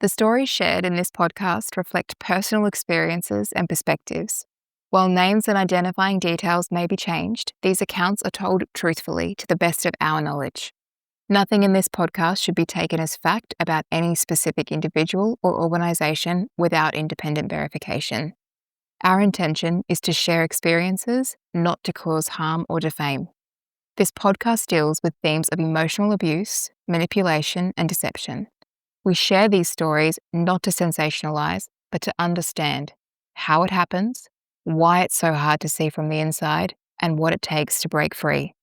The stories shared in this podcast reflect personal experiences and perspectives. While names and identifying details may be changed, these accounts are told truthfully to the best of our knowledge. Nothing in this podcast should be taken as fact about any specific individual or organisation without independent verification. Our intention is to share experiences, not to cause harm or defame. This podcast deals with themes of emotional abuse, manipulation, and deception. We share these stories not to sensationalize, but to understand how it happens, why it's so hard to see from the inside, and what it takes to break free.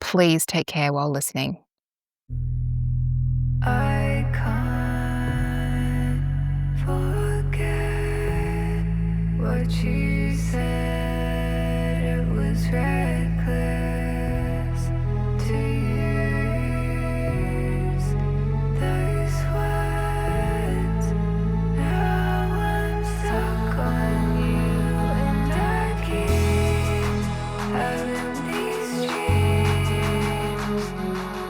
Please take care while listening. I can't forget what you said. It was reckless to use those words. Now I'm stuck on you, and I keep having these dreams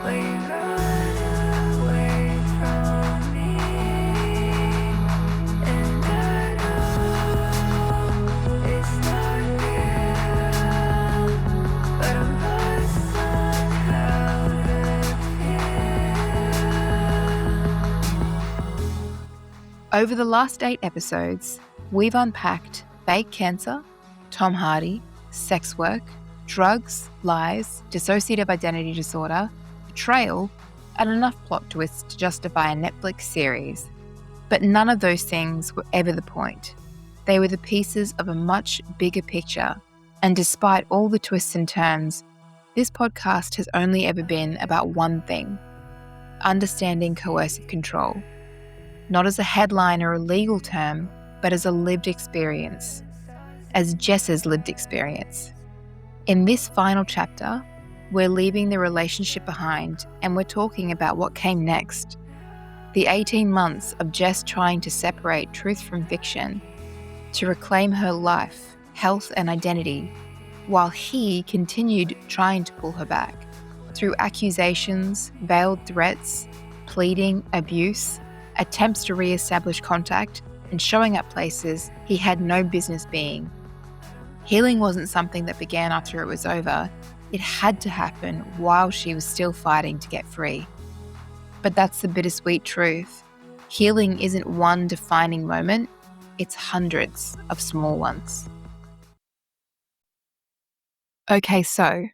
where you run away from me, and I know it's not real, but I'm lost on how to feel. Over the last 8 episodes, we've unpacked fake cancer, Tom Hardy, sex work, drugs, lies, dissociative identity disorder, betrayal, and enough plot twists to justify a Netflix series. But none of those things were ever the point. They were the pieces of a much bigger picture, and despite all the twists and turns, this podcast has only ever been about one thing: understanding coercive control. Not as a headline or a legal term, but as a lived experience, as Jess's lived experience. In this final chapter, we're leaving the relationship behind and we're talking about what came next. The 18 months of Jess trying to separate truth from fiction, to reclaim her life, health, and identity, while he continued trying to pull her back through accusations, veiled threats, pleading, abuse, attempts to re-establish contact, and showing up places he had no business being. Healing wasn't something that began after it was over. It had to happen while she was still fighting to get free. But that's the bittersweet truth. Healing isn't one defining moment, it's hundreds of small ones. Okay, so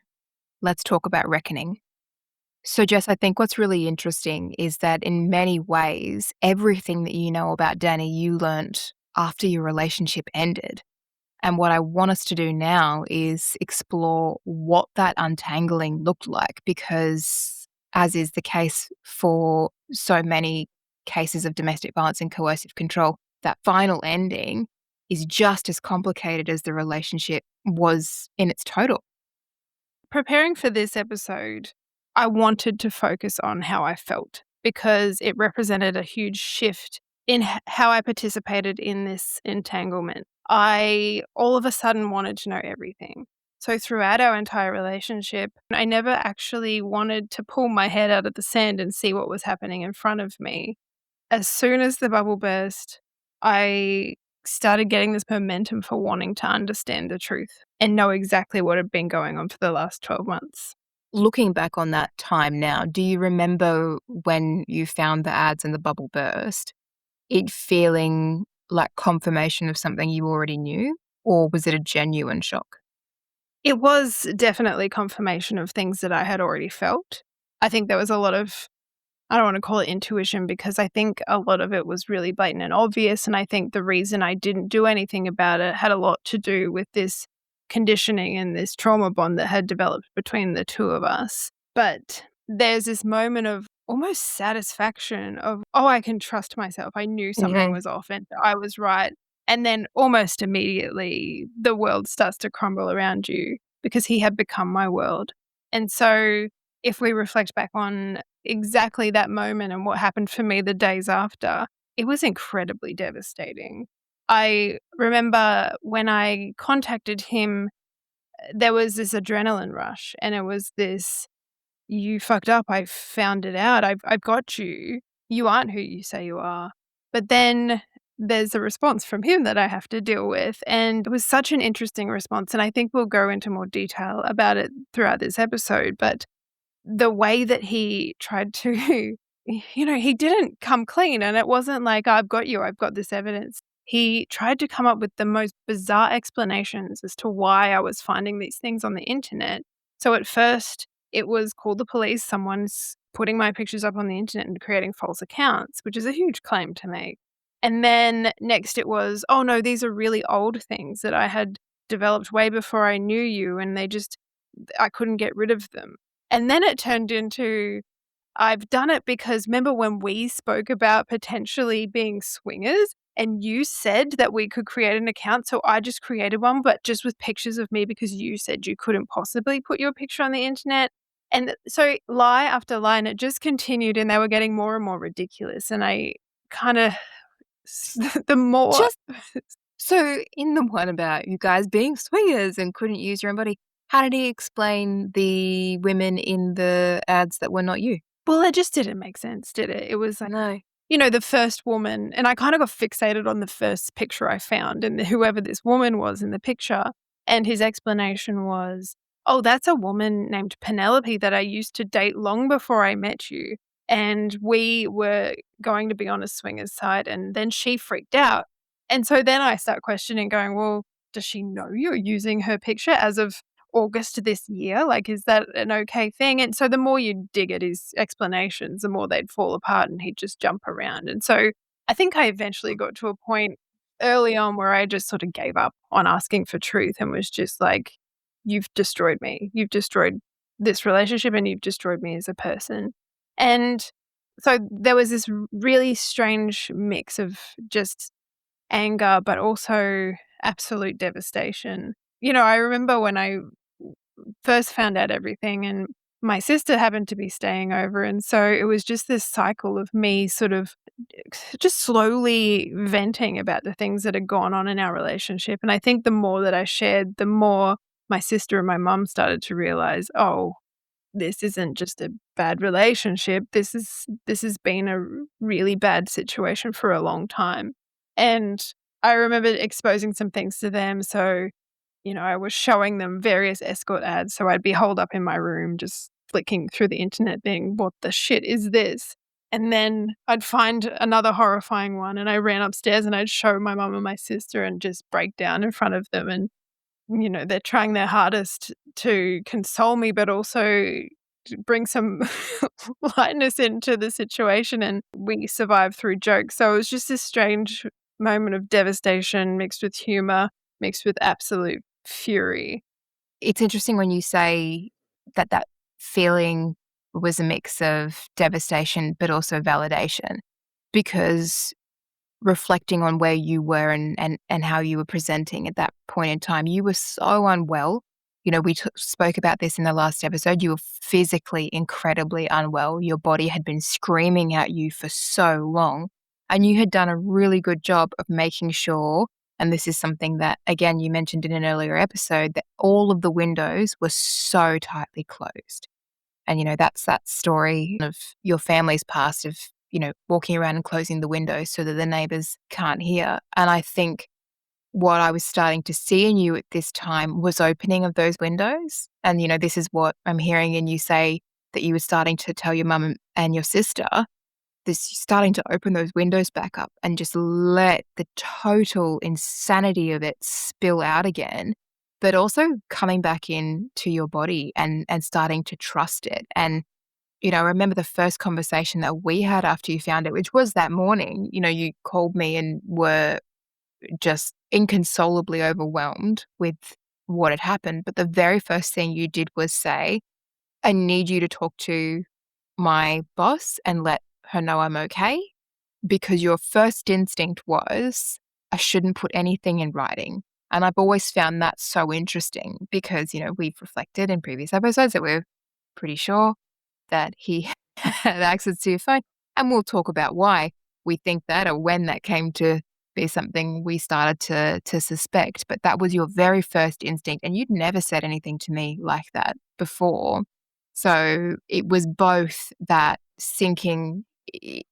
let's talk about reckoning. So Jess, I think what's really interesting is that in many ways, everything that you know about Danny, you learnt after your relationship ended. And what I want us to do now is explore what that untangling looked like, because as is the case for so many cases of domestic violence and coercive control, that final ending is just as complicated as the relationship was in its total. Preparing for this episode, I wanted to focus on how I felt because it represented a huge shift in how I participated in this entanglement. I all of a sudden wanted to know everything. So throughout our entire relationship, I never actually wanted to pull my head out of the sand and see what was happening in front of me. As soon as the bubble burst, I started getting this momentum for wanting to understand the truth and know exactly what had been going on for the last 12 months. Looking back on that time now, do you remember when you found the ads and the bubble burst, it feeling like confirmation of something you already knew, or was it a genuine shock? It was definitely confirmation of things that I had already felt. I think there was a lot of, I don't want to call it intuition because I think a lot of it was really blatant and obvious. And I think the reason I didn't do anything about it had a lot to do with this conditioning and this trauma bond that had developed between the two of us. But there's this moment of almost satisfaction of, oh, I can trust myself. I knew something was off and I was right. And then almost immediately the world starts to crumble around you because he had become my world. And so if we reflect back on exactly that moment and what happened for me the days after, it was incredibly devastating. I remember when I contacted him, there was this adrenaline rush and it was this, you fucked up, I found it out, I've got you. You aren't who you say you are. But then there's a response from him that I have to deal with. And it was such an interesting response. And I think we'll go into more detail about it throughout this episode. But the way that he tried to, he didn't come clean. And it wasn't like, I've got you, I've got this evidence. He tried to come up with the most bizarre explanations as to why I was finding these things on the internet. So at first, it was call the police, someone's putting my pictures up on the internet and creating false accounts, which is a huge claim to make. And then next it was, oh no, these are really old things that I had developed way before I knew you, and I couldn't get rid of them. And then it turned into, I've done it because remember when we spoke about potentially being swingers and you said that we could create an account, so I just created one, but just with pictures of me because you said you couldn't possibly put your picture on the internet. And so lie after lie, and it just continued, and they were getting more and more ridiculous. And I kind of, the more. Just so in the one about you guys being swingers and couldn't use your own body, how did he explain the women in the ads that were not you? Well, it just didn't make sense, did it? It was like, No. the first woman, and I kind of got fixated on the first picture I found and whoever this woman was in the picture. And his explanation was, oh, that's a woman named Penelope that I used to date long before I met you. And we were going to be on a swingers site, and then she freaked out. And so then I start questioning, going, well, does she know you're using her picture as of August this year? Like, is that an okay thing? And so the more you dig at his explanations, the more they'd fall apart and he'd just jump around. And so I think I eventually got to a point early on where I just sort of gave up on asking for truth and was just like, you've destroyed me. You've destroyed this relationship and you've destroyed me as a person. And so there was this really strange mix of just anger, but also absolute devastation. I remember when I first found out everything, and my sister happened to be staying over, and so it was just this cycle of me sort of just slowly venting about the things that had gone on in our relationship. And I think the more that I shared, the more my sister and my mum started to realize, oh, this isn't just a bad relationship. This has been a really bad situation for a long time. And I remember exposing some things to them. So, I was showing them various escort ads. So I'd be holed up in my room, just flicking through the internet being, what the shit is this? And then I'd find another horrifying one, and I ran upstairs and I'd show my mum and my sister and just break down in front of them. And, they're trying their hardest to console me, but also to bring some lightness into the situation. And we survived through jokes. So it was just this strange moment of devastation mixed with humor, mixed with absolute fury. It's interesting when you say that feeling was a mix of devastation but also validation, because reflecting on where you were and how you were presenting at that point in time, you were so unwell. We spoke about this in the last episode. You were physically incredibly unwell. Your body had been screaming at you for so long, and you had done a really good job of making sure, and this is something that, again, you mentioned in an earlier episode, that all of the windows were so tightly closed. And, that's that story of your family's past of, walking around and closing the windows so that the neighbors can't hear. And I think what I was starting to see in you at this time was opening of those windows. And, this is what I'm hearing in you say, that you were starting to tell your mum and your sister, this starting to open those windows back up and just let the total insanity of it spill out again, but also coming back into your body and starting to trust it. And, I remember the first conversation that we had after you found it, which was that morning. You called me and were just inconsolably overwhelmed with what had happened. But the very first thing you did was say, I need you to talk to my boss and let her know I'm okay, because your first instinct was, I shouldn't put anything in writing. And I've always found that so interesting because, we've reflected in previous episodes that we're pretty sure that he had access to your phone. And we'll talk about why we think that, or when that came to be something we started to suspect. But that was your very first instinct. And you'd never said anything to me like that before. So it was both that sinking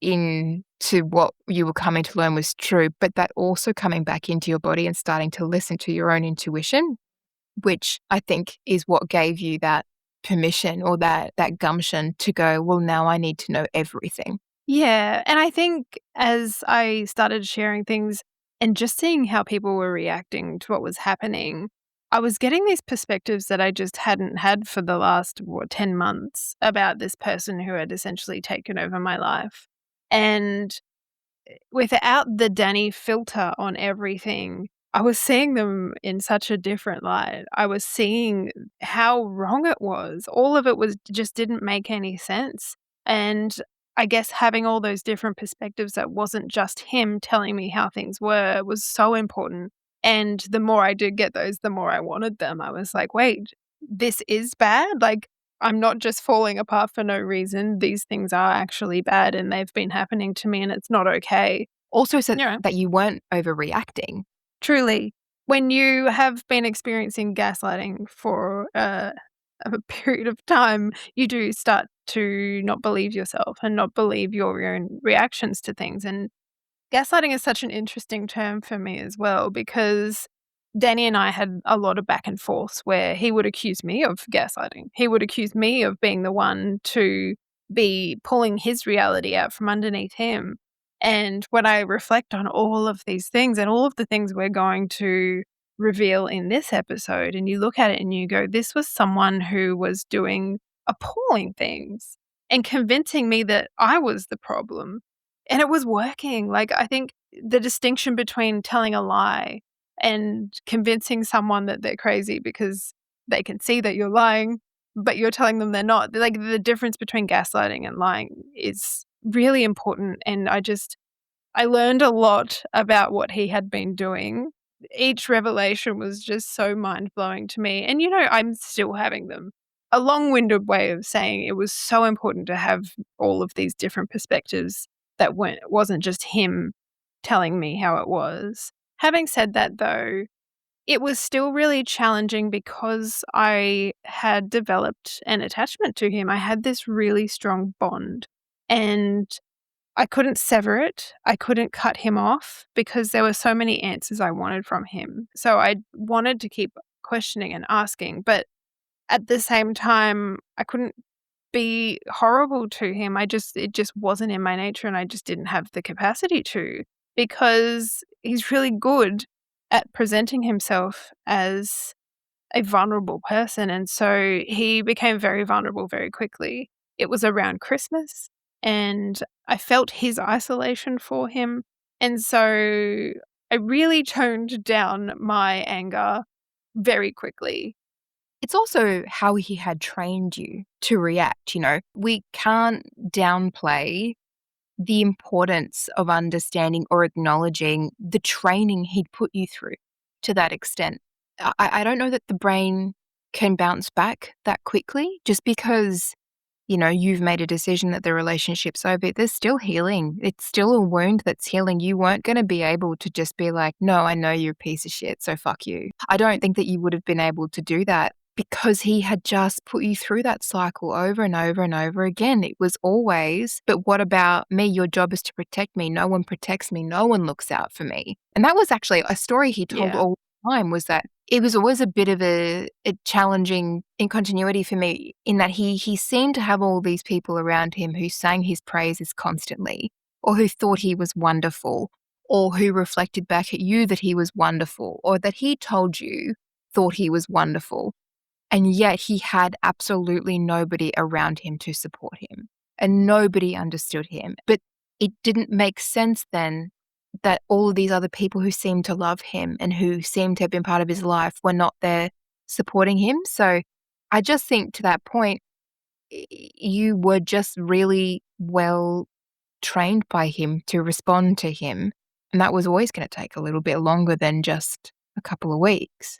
into to what you were coming to learn was true, but that also coming back into your body and starting to listen to your own intuition, which I think is what gave you that permission or that gumption to go, well, now I need to know everything. Yeah, and I think as I started sharing things and just seeing how people were reacting to what was happening, I was getting these perspectives that I just hadn't had for the last, 10 months about this person who had essentially taken over my life. And without the Danny filter on everything, I was seeing them in such a different light. I was seeing how wrong it was. All of it was just didn't make any sense. And I guess having all those different perspectives that wasn't just him telling me how things were was so important. And the more I did get those, the more I wanted them. I was like, wait, this is bad? Like, I'm not just falling apart for no reason. These things are actually bad and they've been happening to me and it's not okay. Also, so Yeah. that you weren't overreacting. Truly, when you have been experiencing gaslighting for a period of time, you do start to not believe yourself and not believe your own reactions to things. And gaslighting is such an interesting term for me as well because Danny and I had a lot of back and forth where he would accuse me of gaslighting. He would accuse me of being the one to be pulling his reality out from underneath him. And when I reflect on all of these things and all of the things we're going to reveal in this episode, and you look at it and you go, this was someone who was doing appalling things and convincing me that I was the problem. And it was working. Like, I think the distinction between telling a lie and convincing someone that they're crazy because they can see that you're lying, but you're telling them they're not. Like, the difference between gaslighting and lying is really important. And I learned a lot about what he had been doing. Each revelation was just so mind blowing to me. And, I'm still having them. A long winded way of saying it was so important to have all of these different perspectives that wasn't just him telling me how it was. Having said that, though, it was still really challenging because I had developed an attachment to him. I had this really strong bond, and I couldn't sever it. I couldn't cut him off because there were so many answers I wanted from him. So I wanted to keep questioning and asking, but at the same time, I couldn't be horrible to him. It just wasn't in my nature, and I just didn't have the capacity to, because he's really good at presenting himself as a vulnerable person, and so he became very vulnerable very quickly. It was around Christmas, and I felt his isolation for him, and so I really toned down my anger very quickly. It's also how he had trained you to react. We can't downplay the importance of understanding or acknowledging the training he'd put you through to that extent. I don't know that the brain can bounce back that quickly just because, you've made a decision that the relationship's over. There's still healing. It's still a wound that's healing. You weren't going to be able to just be like, no, I know you're a piece of shit, so fuck you. I don't think that you would have been able to do that because he had just put you through that cycle over and over and over again. It was always, but what about me? Your job is to protect me. No one protects me. No one looks out for me. And that was actually a story he told Yeah. all the time, was that it was always a bit of a challenging incontinuity for me in that he seemed to have all these people around him who sang his praises constantly, or who thought he was wonderful, or who reflected back at you that he was wonderful, or that he told you thought he was wonderful. And yet he had absolutely nobody around him to support him, and nobody understood him. But it didn't make sense then that all of these other people who seemed to love him and who seemed to have been part of his life were not there supporting him. So I just think to that point, you were just really well trained by him to respond to him. And that was always going to take a little bit longer than just a couple of weeks.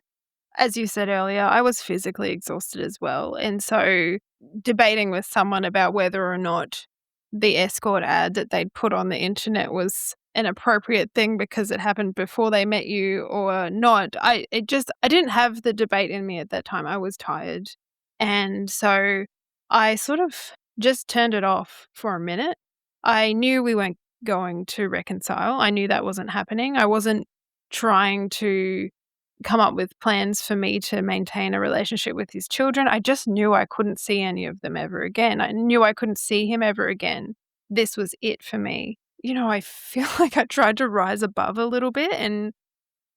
As you said earlier, I was physically exhausted as well. And so debating with someone about whether or not the escort ad that they'd put on the internet was an appropriate thing because it happened before they met you or not, I didn't have the debate in me at that time. I was tired. And so I sort of just turned it off for a minute. I knew we weren't going to reconcile. I knew that wasn't happening. I wasn't trying to come up with plans for me to maintain a relationship with his children. I just knew I couldn't see any of them ever again. I knew I couldn't see him ever again. This was it for me. I feel like I tried to rise above a little bit, and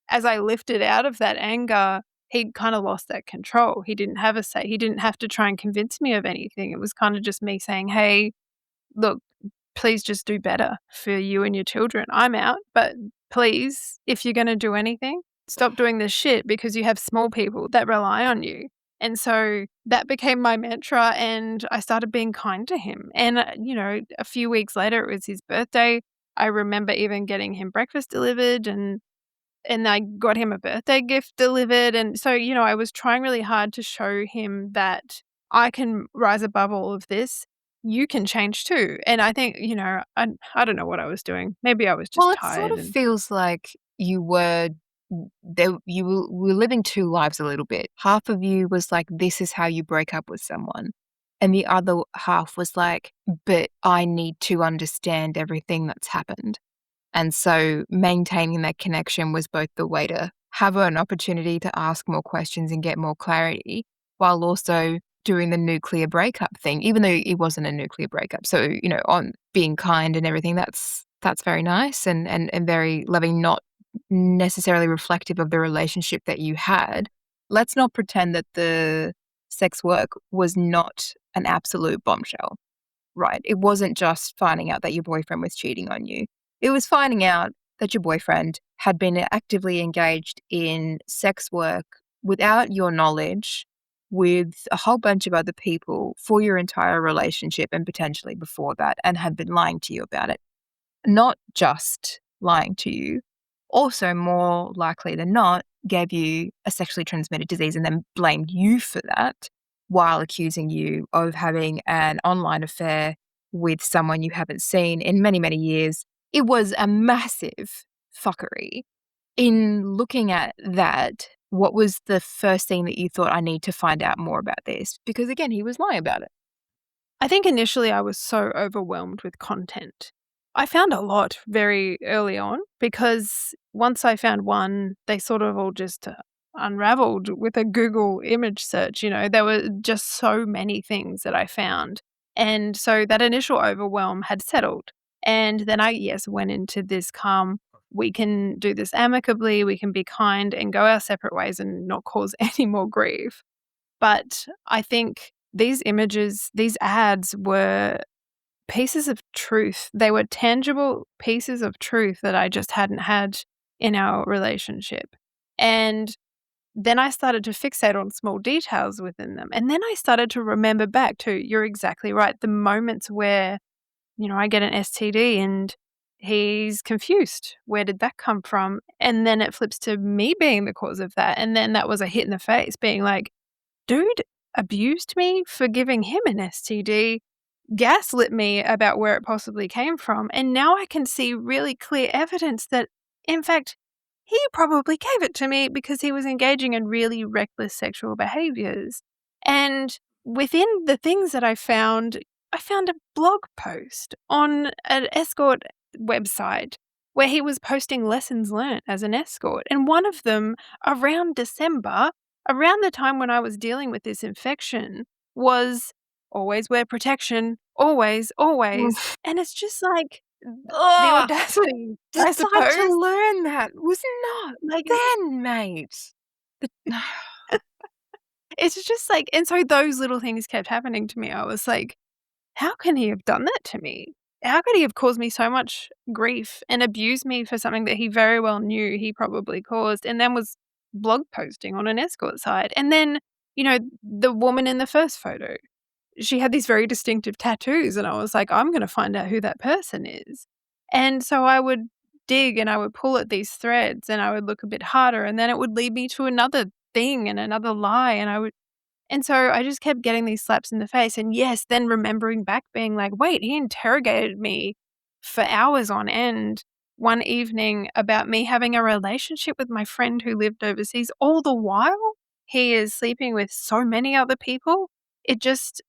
as I lifted out of that anger, he'd kind of lost that control. He didn't have a say. He didn't have to try and convince me of anything. It was kind of just me saying, "Hey, look, please just do better for you and your children. I'm out, but please, if you're gonna do anything, stop doing this shit because you have small people that rely on you." And so that became my mantra, and I started being kind to him. And, a few weeks later, it was his birthday. I remember even getting him breakfast delivered, and I got him a birthday gift delivered, and so, I was trying really hard to show him that I can rise above all of this. You can change too, and I think, I don't know what I was doing. Maybe I was just Well, it sort tired of and feels like you were you were living two lives a little bit. Half of you was like, this is how you break up with someone. And the other half was like, but I need to understand everything that's happened. And so maintaining that connection was both the way to have an opportunity to ask more questions and get more clarity, while also doing the nuclear breakup thing, even though it wasn't a nuclear breakup. So, on being kind and everything, that's very nice and very loving, not necessarily reflective of the relationship that you had. Let's not pretend that the sex work was not an absolute bombshell, right? It wasn't just finding out that your boyfriend was cheating on you. It was finding out that your boyfriend had been actively engaged in sex work without your knowledge with a whole bunch of other people for your entire relationship and potentially before that, and had been lying to you about it. Not just lying to you, also more likely than not, gave you a sexually transmitted disease and then blamed you for that while accusing you of having an online affair with someone you haven't seen in many, many years. It was a massive fuckery. In looking at that, what was the first thing that you thought, I need to find out more about this? Because again, he was lying about it. I think initially I was so overwhelmed with content. I found a lot very early on because once I found one, they sort of all just unraveled with a Google image search. There were just so many things that I found. And so that initial overwhelm had settled. And then I, yes, went into this calm, we can do this amicably, we can be kind and go our separate ways and not cause any more grief. But I think these images, these ads were pieces of truth. They were tangible pieces of truth that I just hadn't had in our relationship. And then I started to fixate on small details within them. And then I started to remember back to, you're exactly right, the moments where, I get an STD and he's confused. Where did that come from? And then it flips to me being the cause of that. And then that was a hit in the face, being like, dude abused me for giving him an STD, gaslit me about where it possibly came from, and now I can see really clear evidence that, in fact, he probably gave it to me because he was engaging in really reckless sexual behaviors. And within the things that I found a blog post on an escort website where he was posting lessons learned as an escort. And one of them, around December, around the time when I was dealing with this infection, was always wear protection, always, always. And it's just like the Oh, audacity, I decide to suppose. learn that. Was not Like, then, mate. But it's just like, and so those little things kept happening to me. I was like, how can he have done that to me? How could he have caused me so much grief and abused me for something that he very well knew he probably caused, and then was blog posting on an escort site? And then, the woman in the first photo, she had these very distinctive tattoos, and I was like, I'm gonna find out who that person is. And so I would dig and I would pull at these threads and I would look a bit harder, and then it would lead me to another thing and another lie, and so I just kept getting these slaps in the face, and yes, then remembering back being like, "Wait, he interrogated me for hours on end one evening about me having a relationship with my friend who lived overseas, all the while he is sleeping with so many other people." It just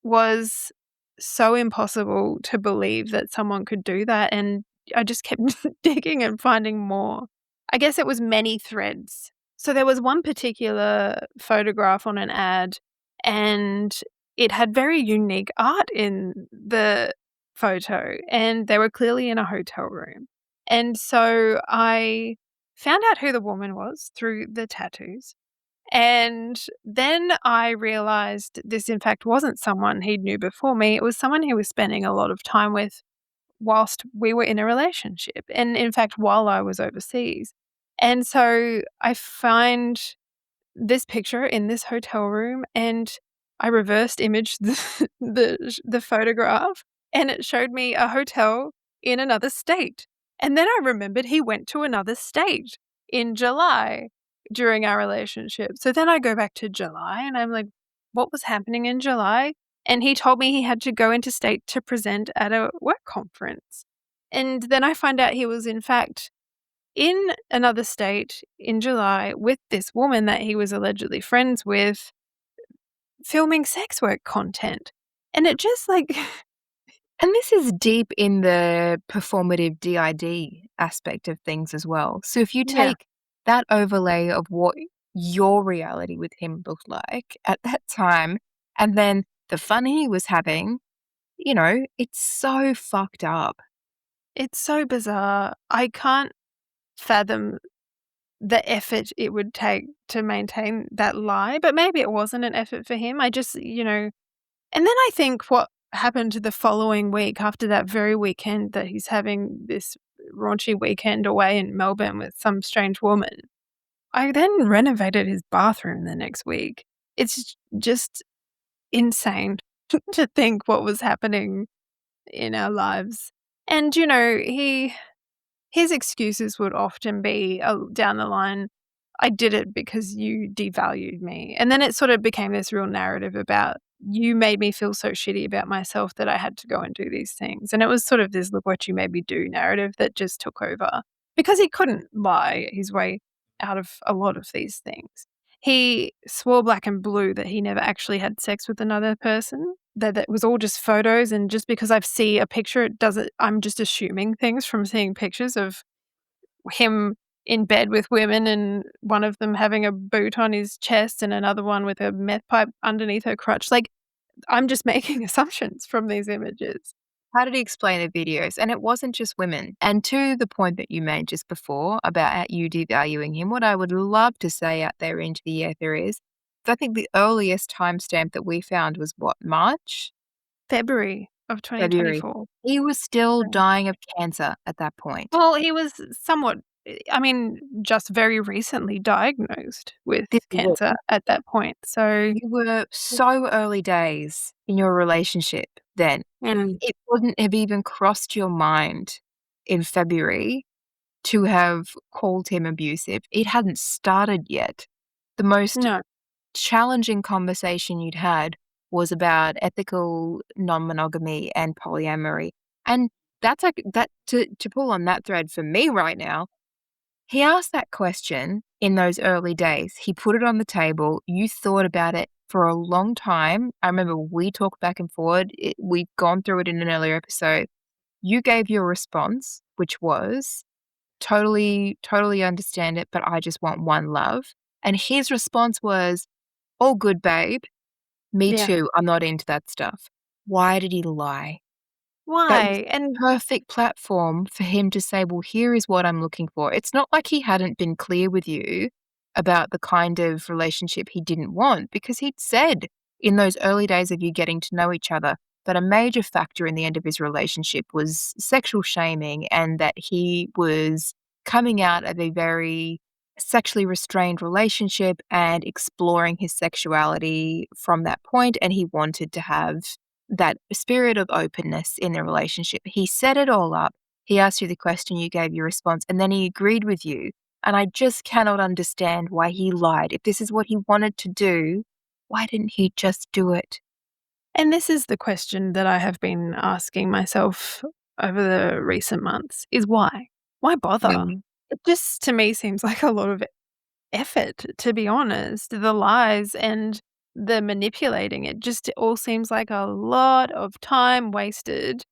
was so impossible to believe that someone could do that, and I just kept digging and finding more. I guess it was many threads. So there was one particular photograph on an ad, and it had very unique art in the photo, and they were clearly in a hotel room. And so I found out who the woman was through the tattoos, and then I realized this, in fact, wasn't someone he knew before me. It was someone he was spending a lot of time with whilst we were in a relationship, and in fact, while I was overseas. And so I find this picture in this hotel room, and I reversed imaged the photograph, and it showed me a hotel in another state. And then I remembered he went to another state in July during our relationship. So then I go back to July, and I'm like, "What was happening in July?" And he told me he had to go interstate to present at a work conference. And then I find out he was, in fact, in another state in July with this woman that he was allegedly friends with, filming sex work content. And it just, like And this is deep in the performative DID aspect of things as well. So if you Yeah. take that overlay of what your reality with him looked like at that time, and then the fun he was having, it's so fucked up. It's so bizarre. I can't fathom the effort it would take to maintain that lie, but maybe it wasn't an effort for him. I just, and then I think what happened the following week after that very weekend that he's having this raunchy weekend away in Melbourne with some strange woman, I then renovated his bathroom the next week. It's just insane to think what was happening in our lives. And, his excuses would often be, down the line, "I did it because you devalued me." And then it sort of became this real narrative about, "You made me feel so shitty about myself that I had to go and do these things." And it was sort of this "look what you made me do" narrative that just took over because he couldn't lie his way out of a lot of these things. He swore black and blue that he never actually had sex with another person, that it was all just photos, and just because I see a picture, it doesn't I'm just assuming things from seeing pictures of him in bed with women, and one of them having a boot on his chest and another one with a meth pipe underneath her crotch. Like, I'm just making assumptions from these images. How did he explain the videos? And it wasn't just women. And to the point that you made just before about you devaluing him, what I would love to say out there into the ether is, I think the earliest timestamp that we found was what, March? February of February. 2024. He was still Yeah. dying of cancer at that point. Well, he was somewhat, I mean, just very recently diagnosed with This is it. cancer at that point. So, You were so early days in your relationship then. mm, It wouldn't have even crossed your mind in February to have called him abusive. It hadn't started yet. The most no. challenging conversation you'd had was about ethical non-monogamy and polyamory. And that's like that to pull on that thread for me right now. He asked that question in those early days. He put it on the table. You thought about it for a long time. I remember we talked back and forward. We've gone through it in an earlier episode. You gave your response, which was totally, totally understand it, but I just want one love. And his response was, all good, babe. Me Yeah. too. I'm not into that stuff. Why did he lie? That was Why? the And perfect platform for him to say, well, here is what I'm looking for. It's not like he hadn't been clear with you about the kind of relationship he didn't want, because he'd said in those early days of you getting to know each other that a major factor in the end of his relationship was sexual shaming, and that he was coming out of a very sexually restrained relationship and exploring his sexuality from that point, and he wanted to have that spirit of openness in the relationship. He set it all up. He asked you the question, you gave your response, and then he agreed with you. And I just cannot understand why he lied. If this is what he wanted to do, why didn't he just do it? this is the question that I have been asking myself over the recent months, is why? Why bother? Mm. It just, to me, seems like a lot of effort, to be honest. The lies and the manipulating. It just all seems like a lot of time wasted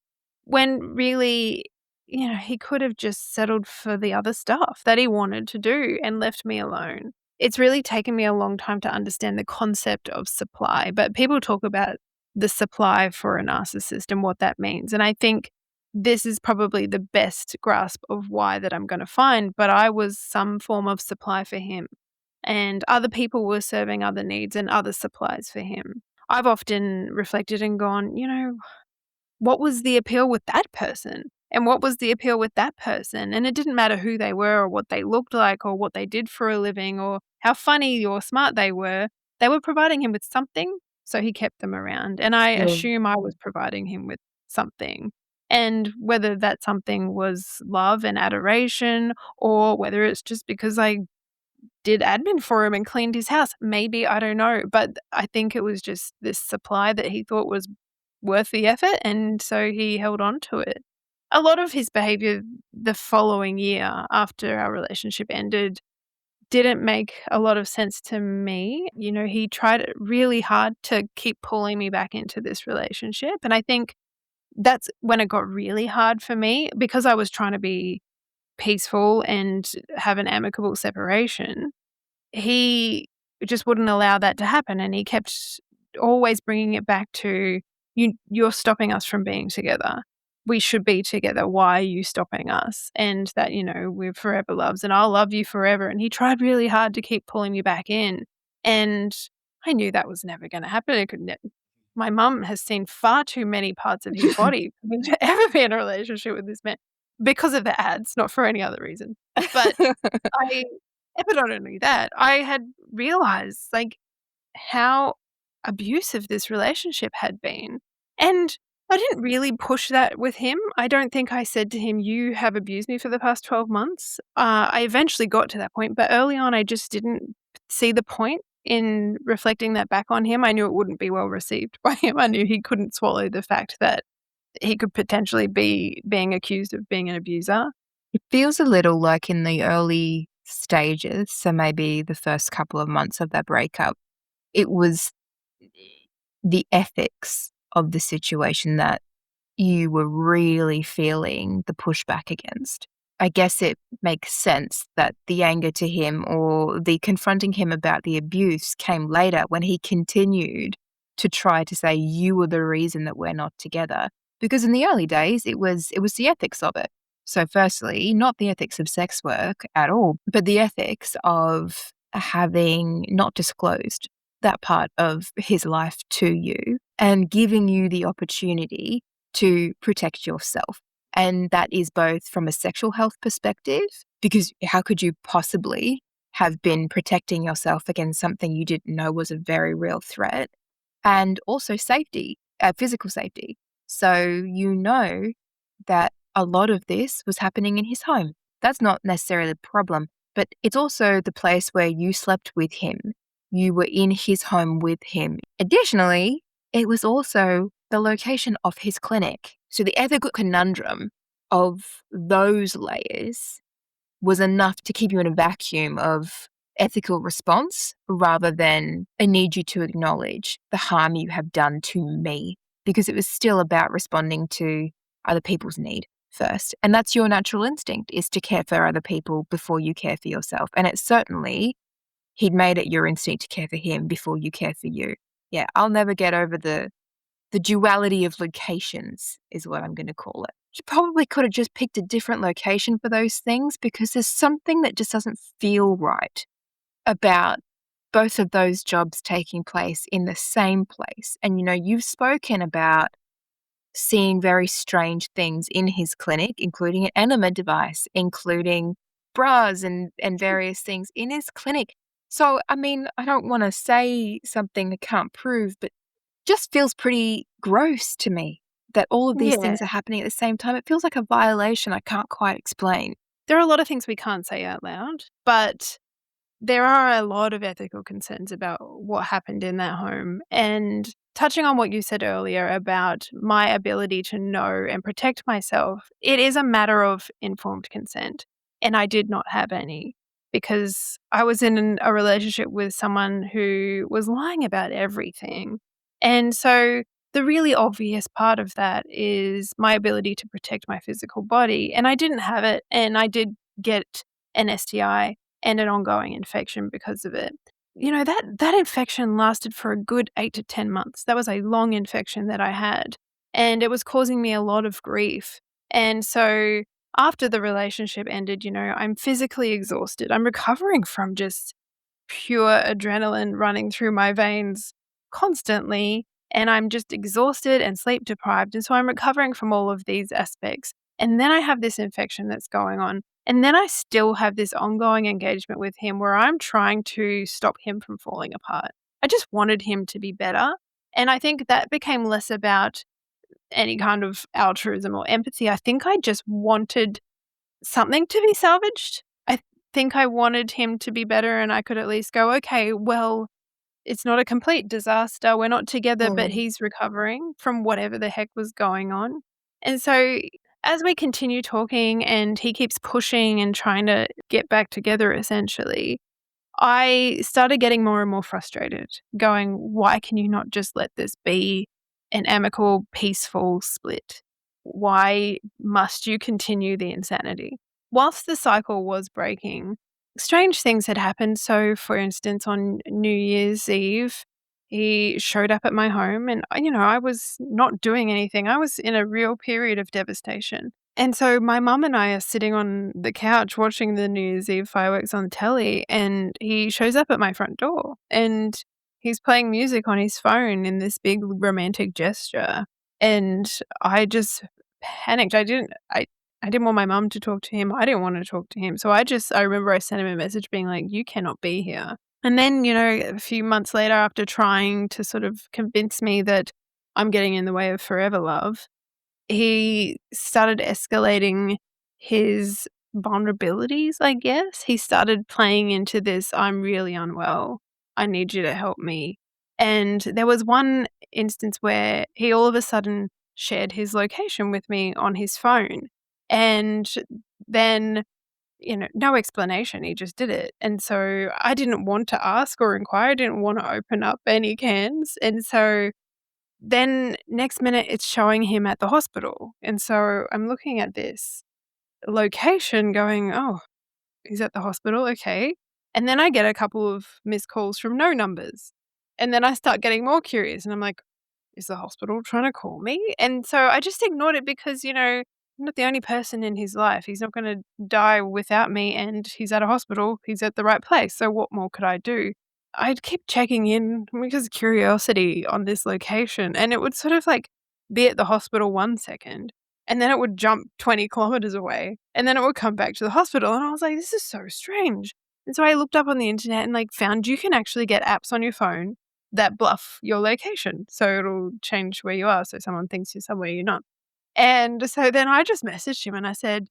when really, he could have just settled for the other stuff that he wanted to do and left me alone. It's really taken me a long time to understand the concept of supply, but people talk about the supply for a narcissist and what that means. And I think this is probably the best grasp of why that I'm going to find, but I was some form of supply for him. And other people were serving other needs and other supplies for him. I've often reflected and gone, what was the appeal with that person? And what was the appeal with that person? And it didn't matter who they were or what they looked like or what they did for a living or how funny or smart they were. They were providing him with something, so he kept them around. And I Mm. assume I was providing him with something. And whether that something was love and adoration or whether it's just because I did admin for him and cleaned his house, maybe, I don't know. But I think it was just this supply that he thought was worth the effort, and so he held on to it. A lot of his behavior the following year after our relationship ended didn't make a lot of sense to me. He tried really hard to keep pulling me back into this relationship, and I think that's when it got really hard for me because I was trying to be peaceful and have an amicable separation. He just wouldn't allow that to happen, and he kept always bringing it back to, "You're stopping us from being together. We should be together. Why are you stopping us?" And that, we're forever loves, and I'll love you forever, and he tried really hard to keep pulling me back in, and I knew that was never gonna happen. It could ne My mum has seen far too many parts of his body for me to ever be in a relationship with this man because of the ads, not for any other reason. But I but not only that, I had realized, how abusive this relationship had been, and I didn't really push that with him. I don't think I said to him, "You have abused me for the past 12 months." I eventually got to that point, but early on, I just didn't see the point in reflecting that back on him. I knew it wouldn't be well received by him. I knew he couldn't swallow the fact that he could potentially be being accused of being an abuser. It feels a little like in the early stages, so maybe the first couple of months of that breakup, it was the ethics of the situation that you were really feeling the pushback against. I guess it makes sense that the anger to him or the confronting him about the abuse came later when he continued to try to say you were the reason that we're not together. Because in the early days, it was the ethics of it. So, firstly, not the ethics of sex work at all, but the ethics of having not disclosed that part of his life to you and giving you the opportunity to protect yourself. And that is both from a sexual health perspective, because how could you possibly have been protecting yourself against something you didn't know was a very real threat, and also safety, physical safety. So you know that a lot of this was happening in his home. That's not necessarily the problem, but it's also the place where you slept with him. You were in his home with him. Additionally, it was also the location of his clinic. So the ethical conundrum of those layers was enough to keep you in a vacuum of ethical response rather than I need you to acknowledge the harm you have done to me, because it was still about responding to other people's need first. And that's your natural instinct, is to care for other people before you care for yourself. And it certainly, he'd made it your instinct to care for him before you care for you. Yeah, I'll never get over the duality of locations is what I'm going to call it. You probably could have just picked a different location for those things, because there's something that just doesn't feel right about both of those jobs taking place in the same place. And, you've spoken about seeing very strange things in his clinic, including an enema device, including bras and various things in his clinic. So, I mean, I don't want to say something I can't prove, but just feels pretty gross to me that all of these Yeah. things are happening at the same time. It feels like a violation I can't quite explain. There are a lot of things we can't say out loud, but there are a lot of ethical concerns about what happened in that home. And touching on what you said earlier about my ability to know and protect myself, it is a matter of informed consent. And I did not have any, because I was in a relationship with someone who was lying about everything. And so the really obvious part of that is my ability to protect my physical body. And I didn't have it. And I did get an STI and an ongoing infection because of it. That infection lasted for a good 8 to 10 months. That was a long infection that I had. And it was causing me a lot of grief. And so after the relationship ended, I'm physically exhausted. I'm recovering from just pure adrenaline running through my veins constantly, and I'm just exhausted and sleep deprived. And so I'm recovering from all of these aspects. And then I have this infection that's going on. And then I still have this ongoing engagement with him where I'm trying to stop him from falling apart. I just wanted him to be better. And I think that became less about any kind of altruism or empathy. I think I just wanted something to be salvaged. I think I wanted him to be better and I could at least go, okay, well, it's not a complete disaster. We're not together, but he's recovering from whatever the heck was going on. And so as we continue talking and he keeps pushing and trying to get back together, essentially, I started getting more and more frustrated, going, why can you not just let this be an amicable, peaceful split? Why must you continue the insanity? Whilst the cycle was breaking, strange things had happened. So, for instance, on New Year's Eve, he showed up at my home and, I was not doing anything. I was in a real period of devastation. And so my mum and I are sitting on the couch watching the New Year's Eve fireworks on telly, and he shows up at my front door and he's playing music on his phone in this big romantic gesture. And I just panicked. I didn't want my mum to talk to him. I didn't want to talk to him. So I remember I sent him a message being like, you cannot be here. And then, a few months later, after trying to sort of convince me that I'm getting in the way of forever love, he started escalating his vulnerabilities, I guess. He started playing into this, I'm really unwell. I need you to help me. And there was one instance where he all of a sudden shared his location with me on his phone. And then, no explanation. He just did it. And so I didn't want to ask or inquire. I didn't want to open up any cans. And so then next minute it's showing him at the hospital. And so I'm looking at this location going, "Oh, he's at the hospital, okay." And then I get a couple of missed calls from no numbers. And then I start getting more curious and I'm like, "Is the hospital trying to call me?" And so I just ignored it because, I'm not the only person in his life. He's not gonna die without me, and he's at a hospital. He's at the right place. So what more could I do? I'd keep checking in because of curiosity on this location, and it would sort of like be at the hospital 1 second, and then it would jump 20 kilometers away, and then it would come back to the hospital. And I was like, this is so strange. And so I looked up on the internet and found you can actually get apps on your phone that bluff your location. So it'll change where you are. So someone thinks you're somewhere you're not. And so then I just messaged him and I said,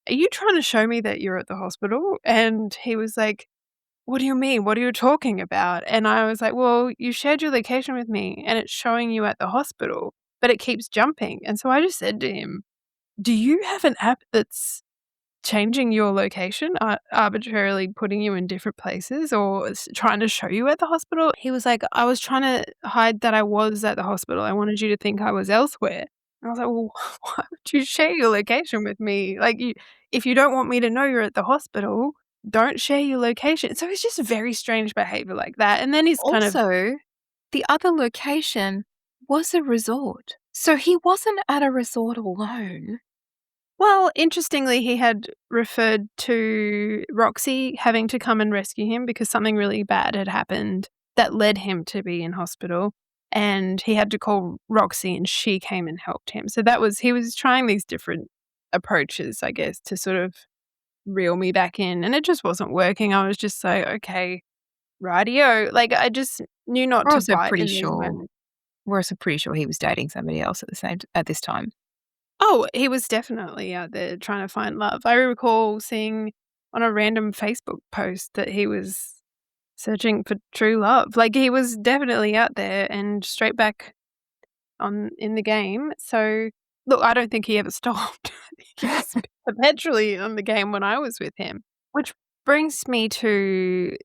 are you trying to show me that you're at the hospital? And he was like, what do you mean? What are you talking about? And I was like, well, you shared your location with me and it's showing you at the hospital, but it keeps jumping. And so I just said to him, do you have an app that's changing your location, arbitrarily putting you in different places or trying to show you at the hospital? He was like, I was trying to hide that I was at the hospital. I wanted you to think I was elsewhere. And I was like, well, why would you share your location with me? If you don't want me to know you're at the hospital, don't share your location. So it's just very strange behavior like that. And then he's kind of, Also, the other location was a resort. So he wasn't at a resort alone. well, interestingly, he had referred to Roxy having to come and rescue him because something really bad had happened that led him to be in hospital. And he had to call Roxy and she came and helped him. So he was trying these different approaches, I guess, to sort of reel me back in. And it just wasn't working. I was just like, okay, rightio. I just knew not We're to also bite pretty in these sure moments. he was dating somebody else at this time. Oh, he was definitely out there trying to find love. I recall seeing on a random Facebook post that he was searching for true love. He was definitely out there and straight back on in the game. So, look, I don't think he ever stopped. He was perpetually on the game when I was with him, which brings me to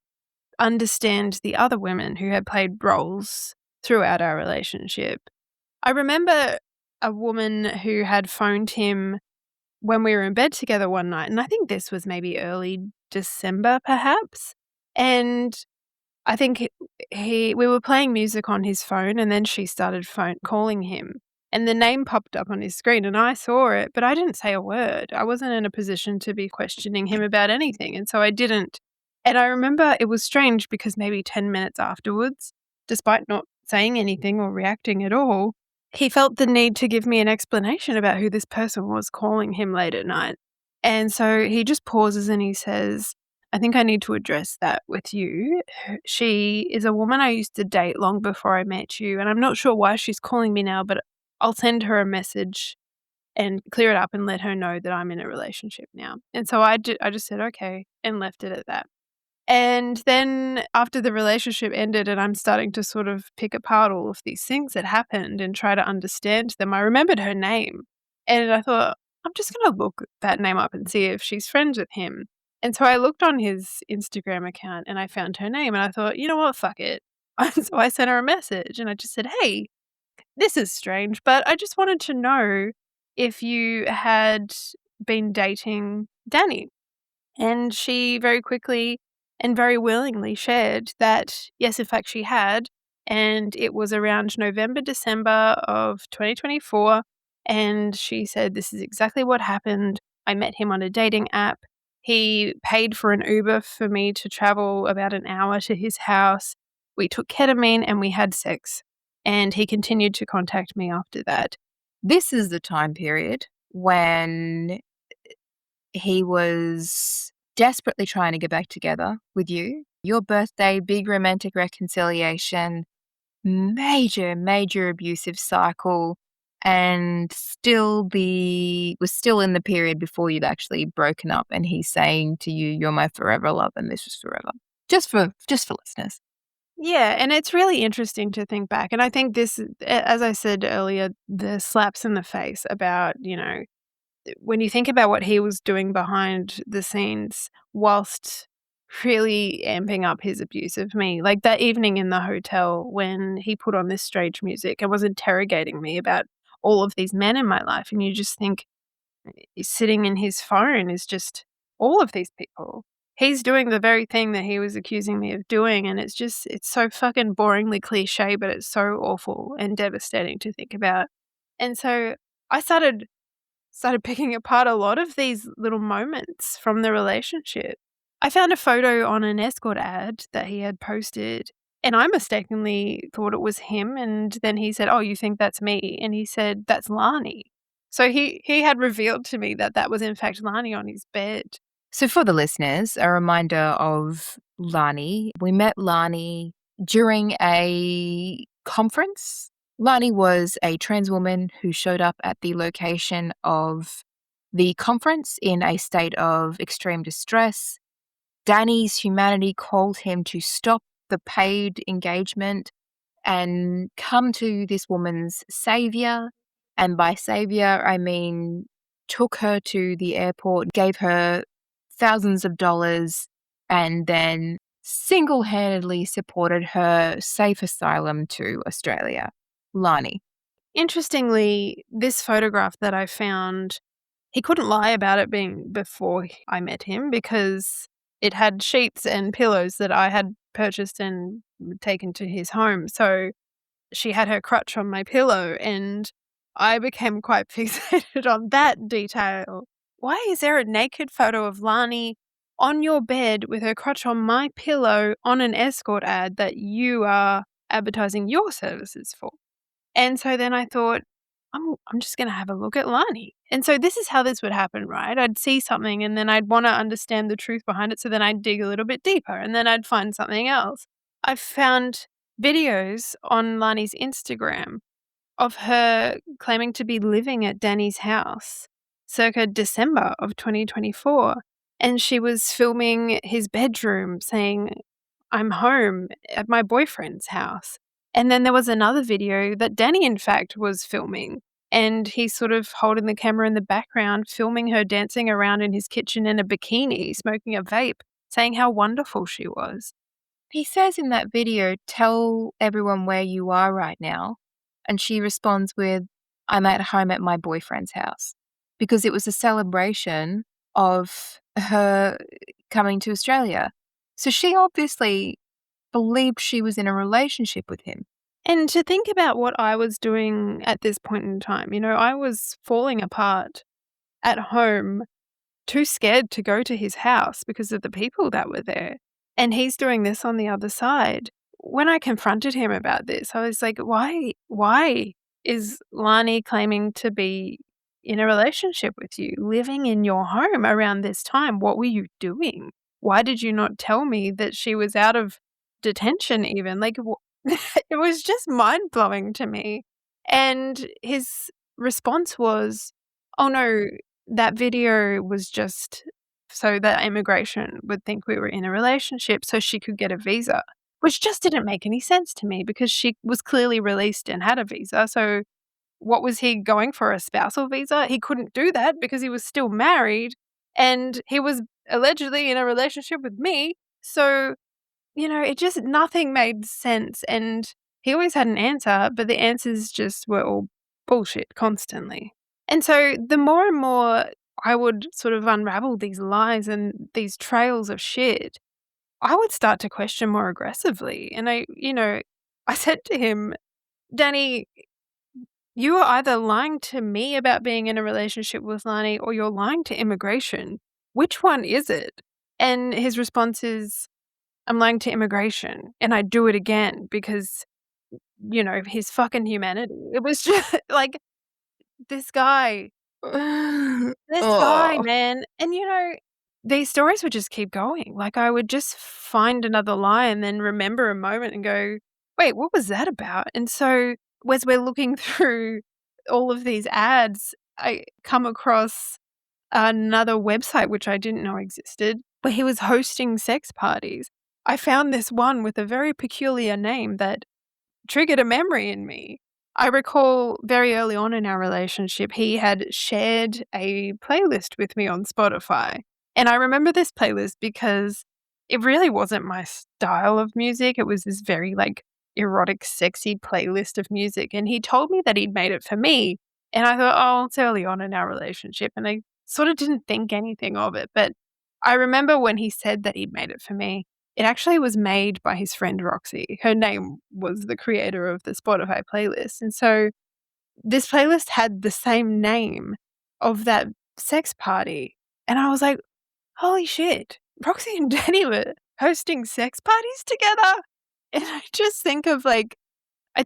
understand the other women who had played roles throughout our relationship. I remember a woman who had phoned him when we were in bed together one night, and I think this was maybe early December perhaps, and I think we were playing music on his phone, and then she started calling him, and the name popped up on his screen, and I saw it, but I didn't say a word. I wasn't in a position to be questioning him about anything, and so I didn't. And I remember it was strange because maybe 10 minutes afterwards, despite not saying anything or reacting at all, he felt the need to give me an explanation about who this person was calling him late at night. And so he just pauses and he says, I think I need to address that with you. She is a woman I used to date long before I met you, and I'm not sure why she's calling me now, but I'll send her a message and clear it up and let her know that I'm in a relationship now. And so I just said, okay, and left it at that. And then after the relationship ended and I'm starting to sort of pick apart all of these things that happened and try to understand them, I remembered her name. And I thought, I'm just going to look that name up and see if she's friends with him. And so I looked on his Instagram account and I found her name and I thought, you know what, fuck it. So I sent her a message and I just said, hey, this is strange, but I just wanted to know if you had been dating Danny. And she very quickly and very willingly shared that, yes, in fact, she had. And it was around November, December of 2024. And she said, this is exactly what happened. I met him on a dating app. He paid for an Uber for me to travel about an hour to his house. We took ketamine and we had sex. And he continued to contact me after that. This is the time period when he was desperately trying to get back together with you. Your birthday, big romantic reconciliation, major abusive cycle, and was still in the period before you'd actually broken up, and he's saying to you, you're my forever love, and this is forever. Just for listeners. Yeah, and it's really interesting to think back. And I think this, as I said earlier, the slaps in the face about, when you think about what he was doing behind the scenes whilst really amping up his abuse of me, like that evening in the hotel when he put on this strange music and was interrogating me about all of these men in my life. And you just think, sitting in his phone is just all of these people. He's doing the very thing that he was accusing me of doing, and it's so fucking boringly cliche, but it's so awful and devastating to think about. And so I started picking apart a lot of these little moments from the relationship. I found a photo on an escort ad that he had posted, and I mistakenly thought it was him, and then he said, "Oh, you think that's me?" And he said, "That's Lani." So he had revealed to me that that was in fact Lani on his bed. So for the listeners, a reminder of Lani. We met Lani during a conference. Lani was a trans woman who showed up at the location of the conference in a state of extreme distress. Danny's humanity called him to stop the paid engagement and come to this woman's savior. And by savior, I mean took her to the airport, gave her thousands of dollars, and then single-handedly supported her safe asylum to Australia. Lani. Interestingly, this photograph that I found, he couldn't lie about it being before I met him because it had sheets and pillows that I had purchased and taken to his home. So she had her crutch on my pillow, and I became quite fixated on that detail. Why is there a naked photo of Lani on your bed with her crutch on my pillow on an escort ad that you are advertising your services for? And so then I thought, I'm just gonna have a look at Lani. And so this is how this would happen, right? I'd see something and then I'd wanna understand the truth behind it, so then I'd dig a little bit deeper and then I'd find something else. I found videos on Lani's Instagram of her claiming to be living at Danny's house circa December of 2024, and she was filming his bedroom saying, "I'm home at my boyfriend's house." And then there was another video that Danny, in fact, was filming, and he's sort of holding the camera in the background, filming her dancing around in his kitchen in a bikini, smoking a vape. saying how wonderful she was. He says in that video, tell everyone where you are right now. And she responds with, I'm at home at my boyfriend's house. Because it was a celebration of her coming to Australia. So she obviously believed she was in a relationship with him. And to think about what I was doing at this point in time, I was falling apart at home, too scared to go to his house because of the people that were there. And he's doing this on the other side. When I confronted him about this, I was like, why is Lani claiming to be in a relationship with you, living in your home around this time? What were you doing? Why did you not tell me that she was out of detention even? Like, it was just mind blowing to me. And his response was, oh no, that video was just so that immigration would think we were in a relationship so she could get a visa, which just didn't make any sense to me because she was clearly released and had a visa. So what was he going for, a spousal visa? He couldn't do that because he was still married and he was allegedly in a relationship with me. So, it just nothing made sense. And he always had an answer, but the answers just were all bullshit constantly. And so the more and more I would sort of unravel these lies and these trails of shit, I would start to question more aggressively. And I said to him, Danny, you are either lying to me about being in a relationship with Lani or you're lying to immigration. Which one is it? And his response is, I'm lying to immigration. And I do it again because, his fucking humanity. It was just like this guy. This guy, Oh. man. And, these stories would just keep going. Like, I would just find another lie and then remember a moment and go, wait, what was that about? And so as we're looking through all of these ads, I come across another website which I didn't know existed, where he was hosting sex parties. I found this one with a very peculiar name that triggered a memory in me. I recall very early on in our relationship, he had shared a playlist with me on Spotify. And I remember this playlist because it really wasn't my style of music. It was this very erotic, sexy playlist of music. And he told me that he'd made it for me. And I thought, oh, it's early on in our relationship. And I sort of didn't think anything of it. But I remember when he said that he'd made it for me, it actually was made by his friend Roxy. Her name was the creator of the Spotify playlist. And so this playlist had the same name of that sex party. And I was like, holy shit, Roxy and Danny were hosting sex parties together. And I just think of I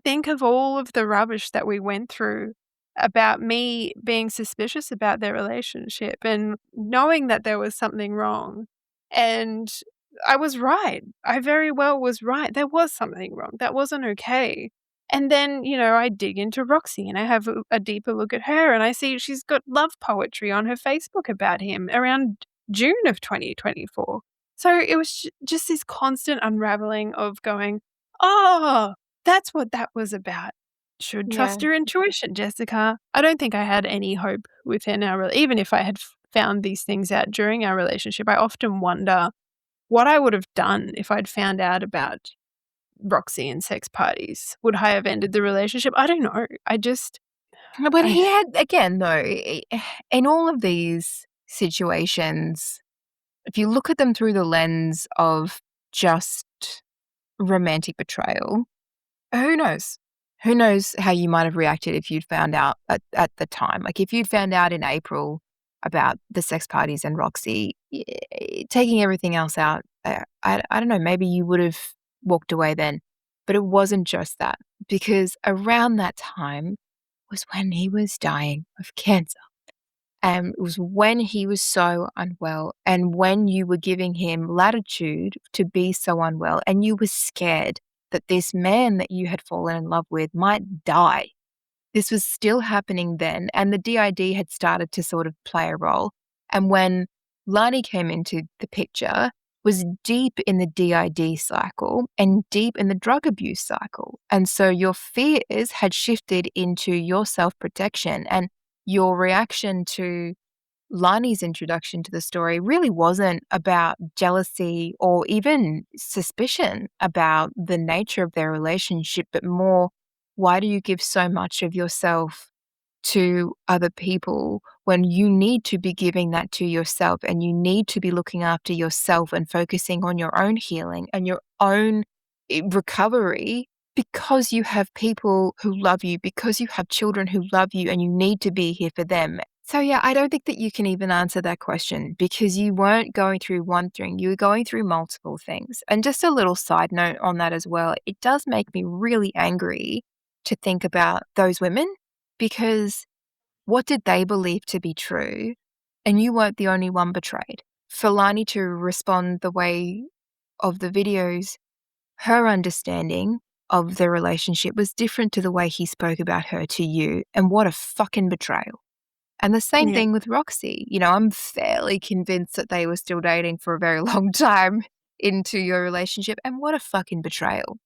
think of all of the rubbish that we went through about me being suspicious about their relationship and knowing that there was something wrong. And I was right. I very well was right. There was something wrong. That wasn't okay. And then, I dig into Roxy and I have a deeper look at her and I see she's got love poetry on her Facebook about him around June of 2024. So it was just this constant unraveling of going, oh, that's what that was about. Should trust Yeah. your intuition, Jessica. I don't think I had any hope within even if I had found these things out during our relationship. I often wonder what I would have done if I'd found out about Roxy and sex parties. Would I have ended the relationship? I don't know. But I he had, again, though, in all of these situations, if you look at them through the lens of just romantic betrayal, who knows? Who knows how you might have reacted if you'd found out at the time? Like if you'd found out in April about the sex parties and Roxy, taking everything else out, I don't know, maybe you would have walked away then. But it wasn't just that, because around that time was when he was dying of cancer. And it was when he was so unwell and when you were giving him latitude to be so unwell and you were scared that this man that you had fallen in love with might die. This was still happening then, and the DID had started to sort of play a role. And when Lani came into the picture, was deep in the DID cycle and deep in the drug abuse cycle. And so your fears had shifted into your self-protection and your reaction to Lani's introduction to the story really wasn't about jealousy or even suspicion about the nature of their relationship, but more, why do you give so much of yourself to other people when you need to be giving that to yourself, and you need to be looking after yourself and focusing on your own healing and your own recovery, because you have people who love you, because you have children who love you, and you need to be here for them. So yeah, I don't think that you can even answer that question, because you weren't going through one thing, you were going through multiple things. And just a little side note on that as well, it does make me really angry to think about those women, because what did they believe to be true? And you weren't the only one betrayed. For Lani to respond the way of the videos, her understanding of the relationship was different to the way he spoke about her to you. And what a fucking betrayal. And the same Yeah. thing with Roxy. You know, I'm fairly convinced that they were still dating for a very long time into your relationship. And what a fucking betrayal.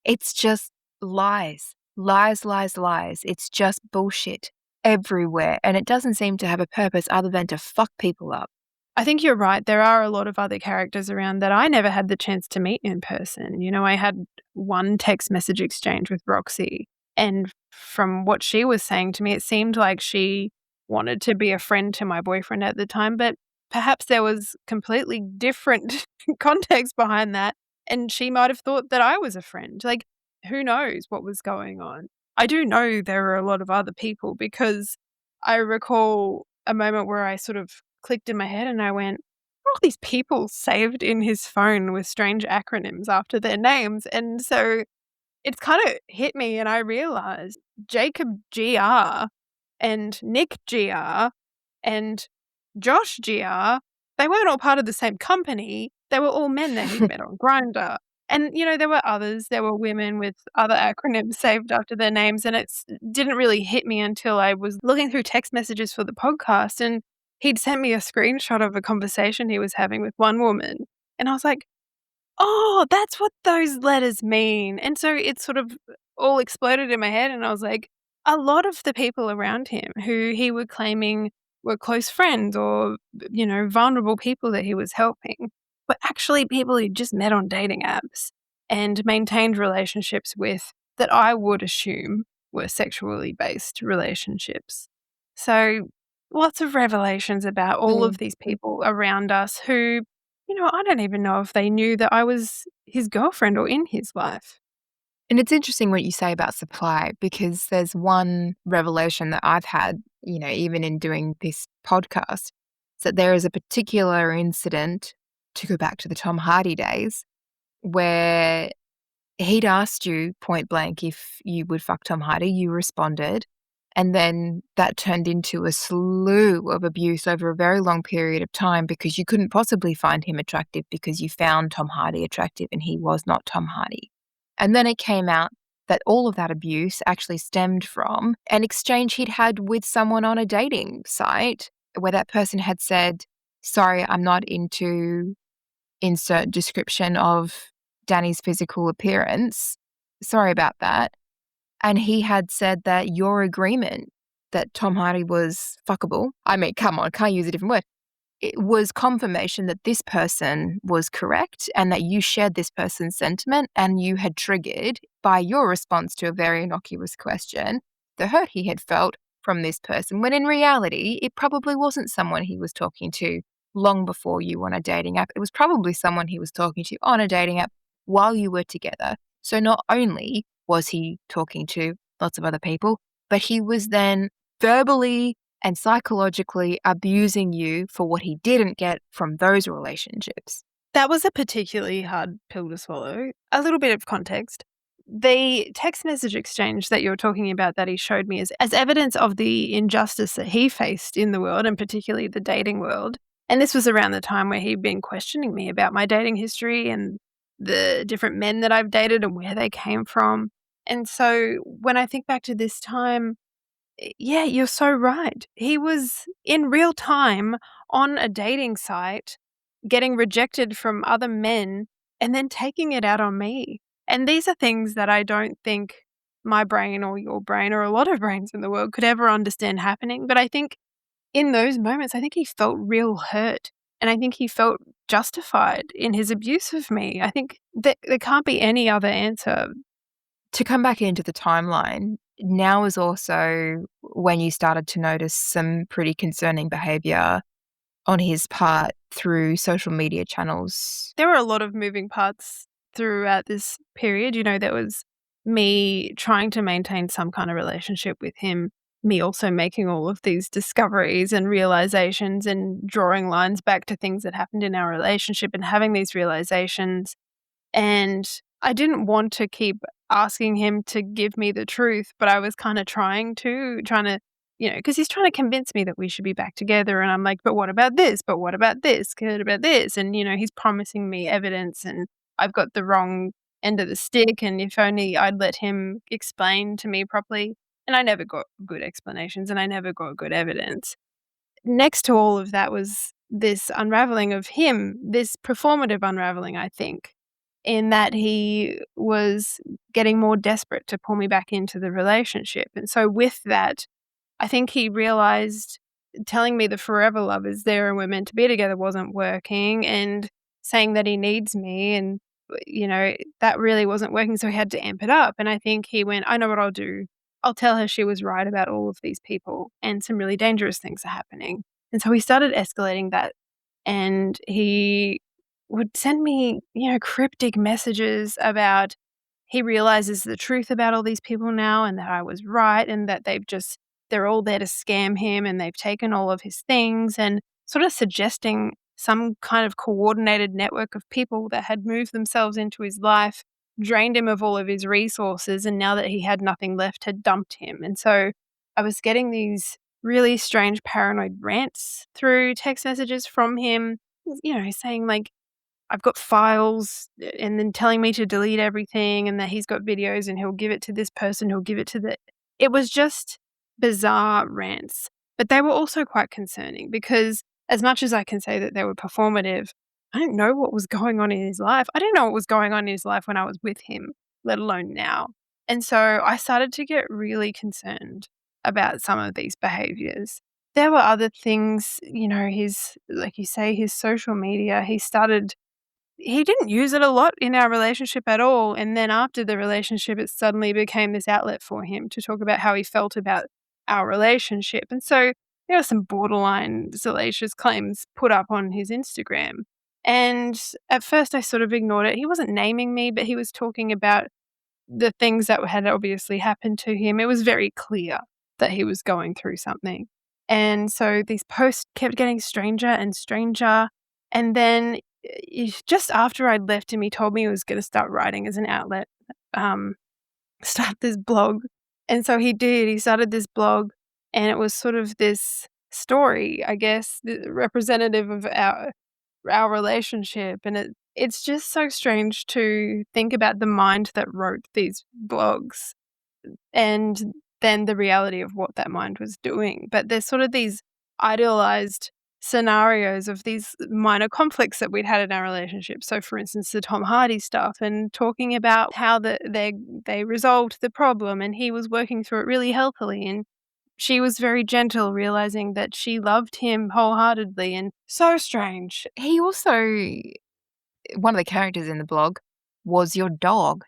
It's just lies, lies, lies, lies. It's just bullshit everywhere. And it doesn't seem to have a purpose other than to fuck people up. I think you're right. There are a lot of other characters around that I never had the chance to meet in person. You know, I had one text message exchange with Roxy, and from what she was saying to me, it seemed like she wanted to be a friend to my boyfriend at the time, but perhaps there was completely different context behind that, and she might have thought that I was a friend. Like, who knows what was going on? I do know there were a lot of other people, because I recall a moment where I sort of clicked in my head and I went, "What are all these people saved in his phone with strange acronyms after their names?" And so it's kind of hit me, and I realized Jacob GR and Nick GR and Josh GR, they weren't all part of the same company. They were all men that he'd met on Grindr. And, you know, there were others. There were women with other acronyms saved after their names. And it didn't really hit me until I was looking through text messages for the podcast, and he'd sent me a screenshot of a conversation he was having with one woman. And I was like, oh, that's what those letters mean. And so it sort of all exploded in my head, and I was like, a lot of the people around him who he were claiming were close friends or, you know, vulnerable people that he was helping were actually people he just met on dating apps and maintained relationships with, that I would assume were sexually based relationships. So lots of revelations about all of these people around us who, you know, I don't even know if they knew that I was his girlfriend or in his life. And it's interesting what you say about supply, because there's one revelation that I've had, you know, even in doing this podcast, is that there is a particular incident, to go back to the Tom Hardy days, where he'd asked you point blank if you would fuck Tom Hardy. You responded. And then that turned into a slew of abuse over a very long period of time, because you couldn't possibly find him attractive because you found Tom Hardy attractive and he was not Tom Hardy. And then it came out that all of that abuse actually stemmed from an exchange he'd had with someone on a dating site, where that person had said, "Sorry, I'm not into insert description of Danny's physical appearance. Sorry about that." And he had said that your agreement that Tom Hardy was fuckable, I mean, come on, can't use a different word, it was confirmation that this person was correct and that you shared this person's sentiment, and you had triggered, by your response to a very innocuous question, the hurt he had felt from this person, when in reality, it probably wasn't someone he was talking to long before you on a dating app. It was probably someone he was talking to on a dating app while you were together. So not only was he talking to lots of other people, but he was then verbally and psychologically abusing you for what he didn't get from those relationships. That was a particularly hard pill to swallow. A little bit of context. The text message exchange that you're talking about that he showed me as evidence of the injustice that he faced in the world, and particularly the dating world. And this was around the time where he'd been questioning me about my dating history and the different men that I've dated and where they came from. And so when I think back to this time, yeah, you're so right. He was in real time on a dating site, getting rejected from other men and then taking it out on me. And these are things that I don't think my brain or your brain or a lot of brains in the world could ever understand happening. But I think in those moments, I think he felt real hurt, and I think he felt justified in his abuse of me. I think that there can't be any other answer. To come back into the timeline, now is also when you started to notice some pretty concerning behavior on his part through social media channels. There were a lot of moving parts throughout this period. There was me trying to maintain some kind of relationship with him, me also making all of these discoveries and realizations and drawing lines back to things that happened in our relationship and having these realizations. And I didn't want to keep asking him to give me the truth, but I was kind of trying to, because he's trying to convince me that we should be back together. And I'm like, but what about this? But what about this? What about this? And, he's promising me evidence and I've got the wrong end of the stick. And if only I'd let him explain to me properly. And I never got good explanations and I never got good evidence. Next to all of that was this unraveling of him, this performative unraveling, I think, in that he was getting more desperate to pull me back into the relationship. And so with that, I think he realized telling me the forever love is there and we're meant to be together wasn't working, and saying that he needs me and, that really wasn't working. So he had to amp it up. And I think he went, I know what I'll do. I'll tell her she was right about all of these people and some really dangerous things are happening. And so he started escalating that. And he would send me, cryptic messages about he realizes the truth about all these people now and that I was right and that they're all there to scam him and they've taken all of his things, and sort of suggesting some kind of coordinated network of people that had moved themselves into his life, drained him of all of his resources, and now that he had nothing left, had dumped him. And so I was getting these really strange paranoid rants through text messages from him, saying like, I've got files, and then telling me to delete everything and that he's got videos and he'll give it to this person, he'll give it to the. It was just bizarre rants. But they were also quite concerning because as much as I can say that they were performative, I didn't know what was going on in his life. I didn't know what was going on in his life when I was with him, let alone now. And so I started to get really concerned about some of these behaviors. There were other things, like you say, his social media, he didn't use it a lot in our relationship at all, and then after the relationship, it suddenly became this outlet for him to talk about how he felt about our relationship, and so there were some borderline salacious claims put up on his Instagram, and at first I sort of ignored it. He wasn't naming me, but he was talking about the things that had obviously happened to him. It was very clear that he was going through something, and so these posts kept getting stranger and stranger, and then just after I'd left him, he told me he was going to start writing as an outlet, start this blog. And so he did. He started this blog, and it was sort of this story, I guess, representative of our relationship. And it's just so strange to think about the mind that wrote these blogs and then the reality of what that mind was doing. But there's sort of these idealized scenarios of these minor conflicts that we'd had in our relationship. So, for instance, the Tom Hardy stuff, and talking about how they resolved the problem, and he was working through it really healthily, and she was very gentle, realizing that she loved him wholeheartedly, and so strange. He also, one of the characters in the blog was your dog.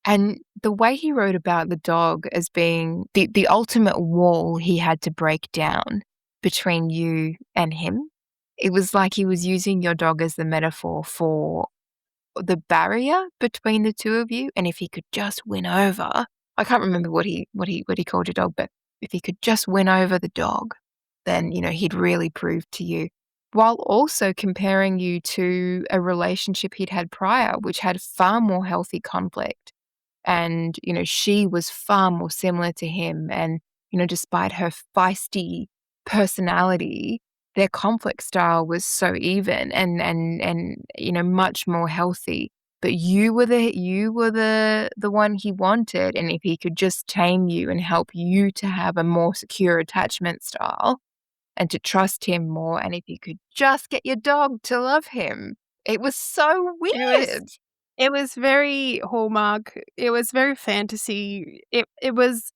And the way he wrote about the dog as being the ultimate wall he had to break down between you and him, it was like he was using your dog as the metaphor for the barrier between the two of you. And if he could just win over, I can't remember what he called your dog, but if he could just win over the dog, then, he'd really prove to you. While also comparing you to a relationship he'd had prior, which had far more healthy conflict. And, she was far more similar to him. And, despite her feisty personality, their conflict style was so even and much more healthy. But you were the one he wanted. And if he could just tame you and help you to have a more secure attachment style and to trust him more, and if you could just get your dog to love him, it was so weird. It was very Hallmark. It was very fantasy. It was.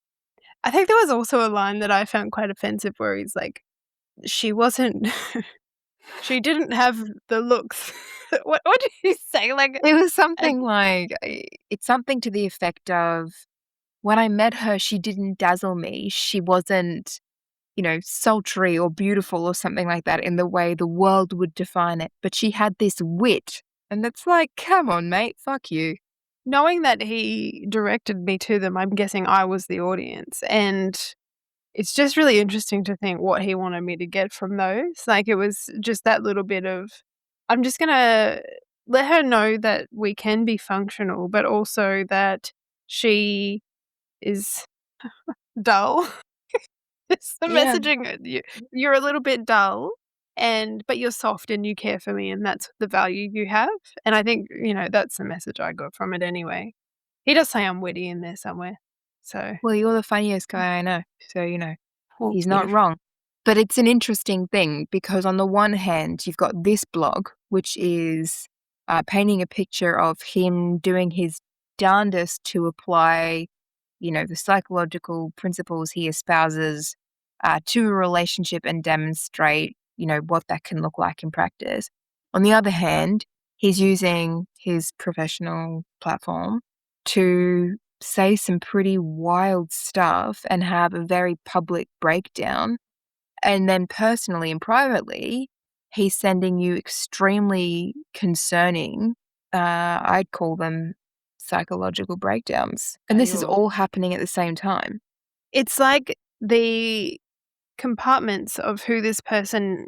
I think there was also a line that I found quite offensive where he's like, she wasn't she didn't have the looks. What did you say? Like, It was and something like, it's something to the effect of, when I met her, she didn't dazzle me. She wasn't, sultry or beautiful or something like that in the way the world would define it. But she had this wit. And it's like, come on, mate, fuck you. knowing that he directed me to them, I'm guessing I was the audience, and it's just really interesting to think what he wanted me to get from those. Like, it was just that little bit of, I'm just gonna let her know that we can be functional, but also that she is dull. It's the Yeah. messaging. You're a little bit dull, but you're soft and you care for me, and that's the value you have. And I think, that's the message I got from it anyway. He does say I'm witty in there somewhere. So, Well, you're the funniest guy I know. So, well, he's not beautiful. wrong. But it's an interesting thing because on the one hand, you've got this blog, which is painting a picture of him doing his darndest to apply, the psychological principles he espouses to a relationship and demonstrate, what that can look like in practice. On the other hand, he's using his professional platform to say some pretty wild stuff and have a very public breakdown. And then personally and privately, he's sending you extremely concerning, I'd call them psychological breakdowns. And this is You're all happening at the same time. It's like the compartments of who this person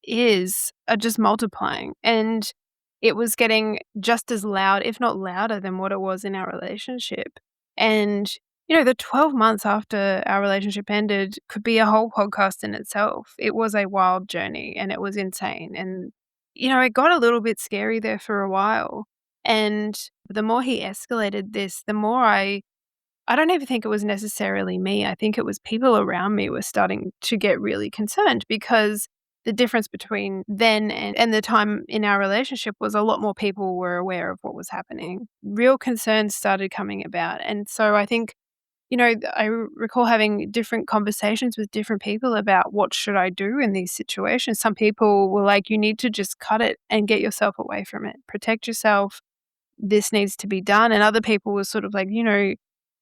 is are just multiplying, and it was getting just as loud, if not louder, than what it was in our relationship. And, the 12 months after our relationship ended could be a whole podcast in itself. It was a wild journey and it was insane. And, it got a little bit scary there for a while. And the more he escalated this, the more I don't even think it was necessarily me. I think it was people around me were starting to get really concerned because the difference between then and the time in our relationship was a lot more people were aware of what was happening. Real concerns started coming about. And so I think, I recall having different conversations with different people about what should I do in these situations. Some people were like, you need to just cut it and get yourself away from it. Protect yourself. This needs to be done. And other people were sort of like,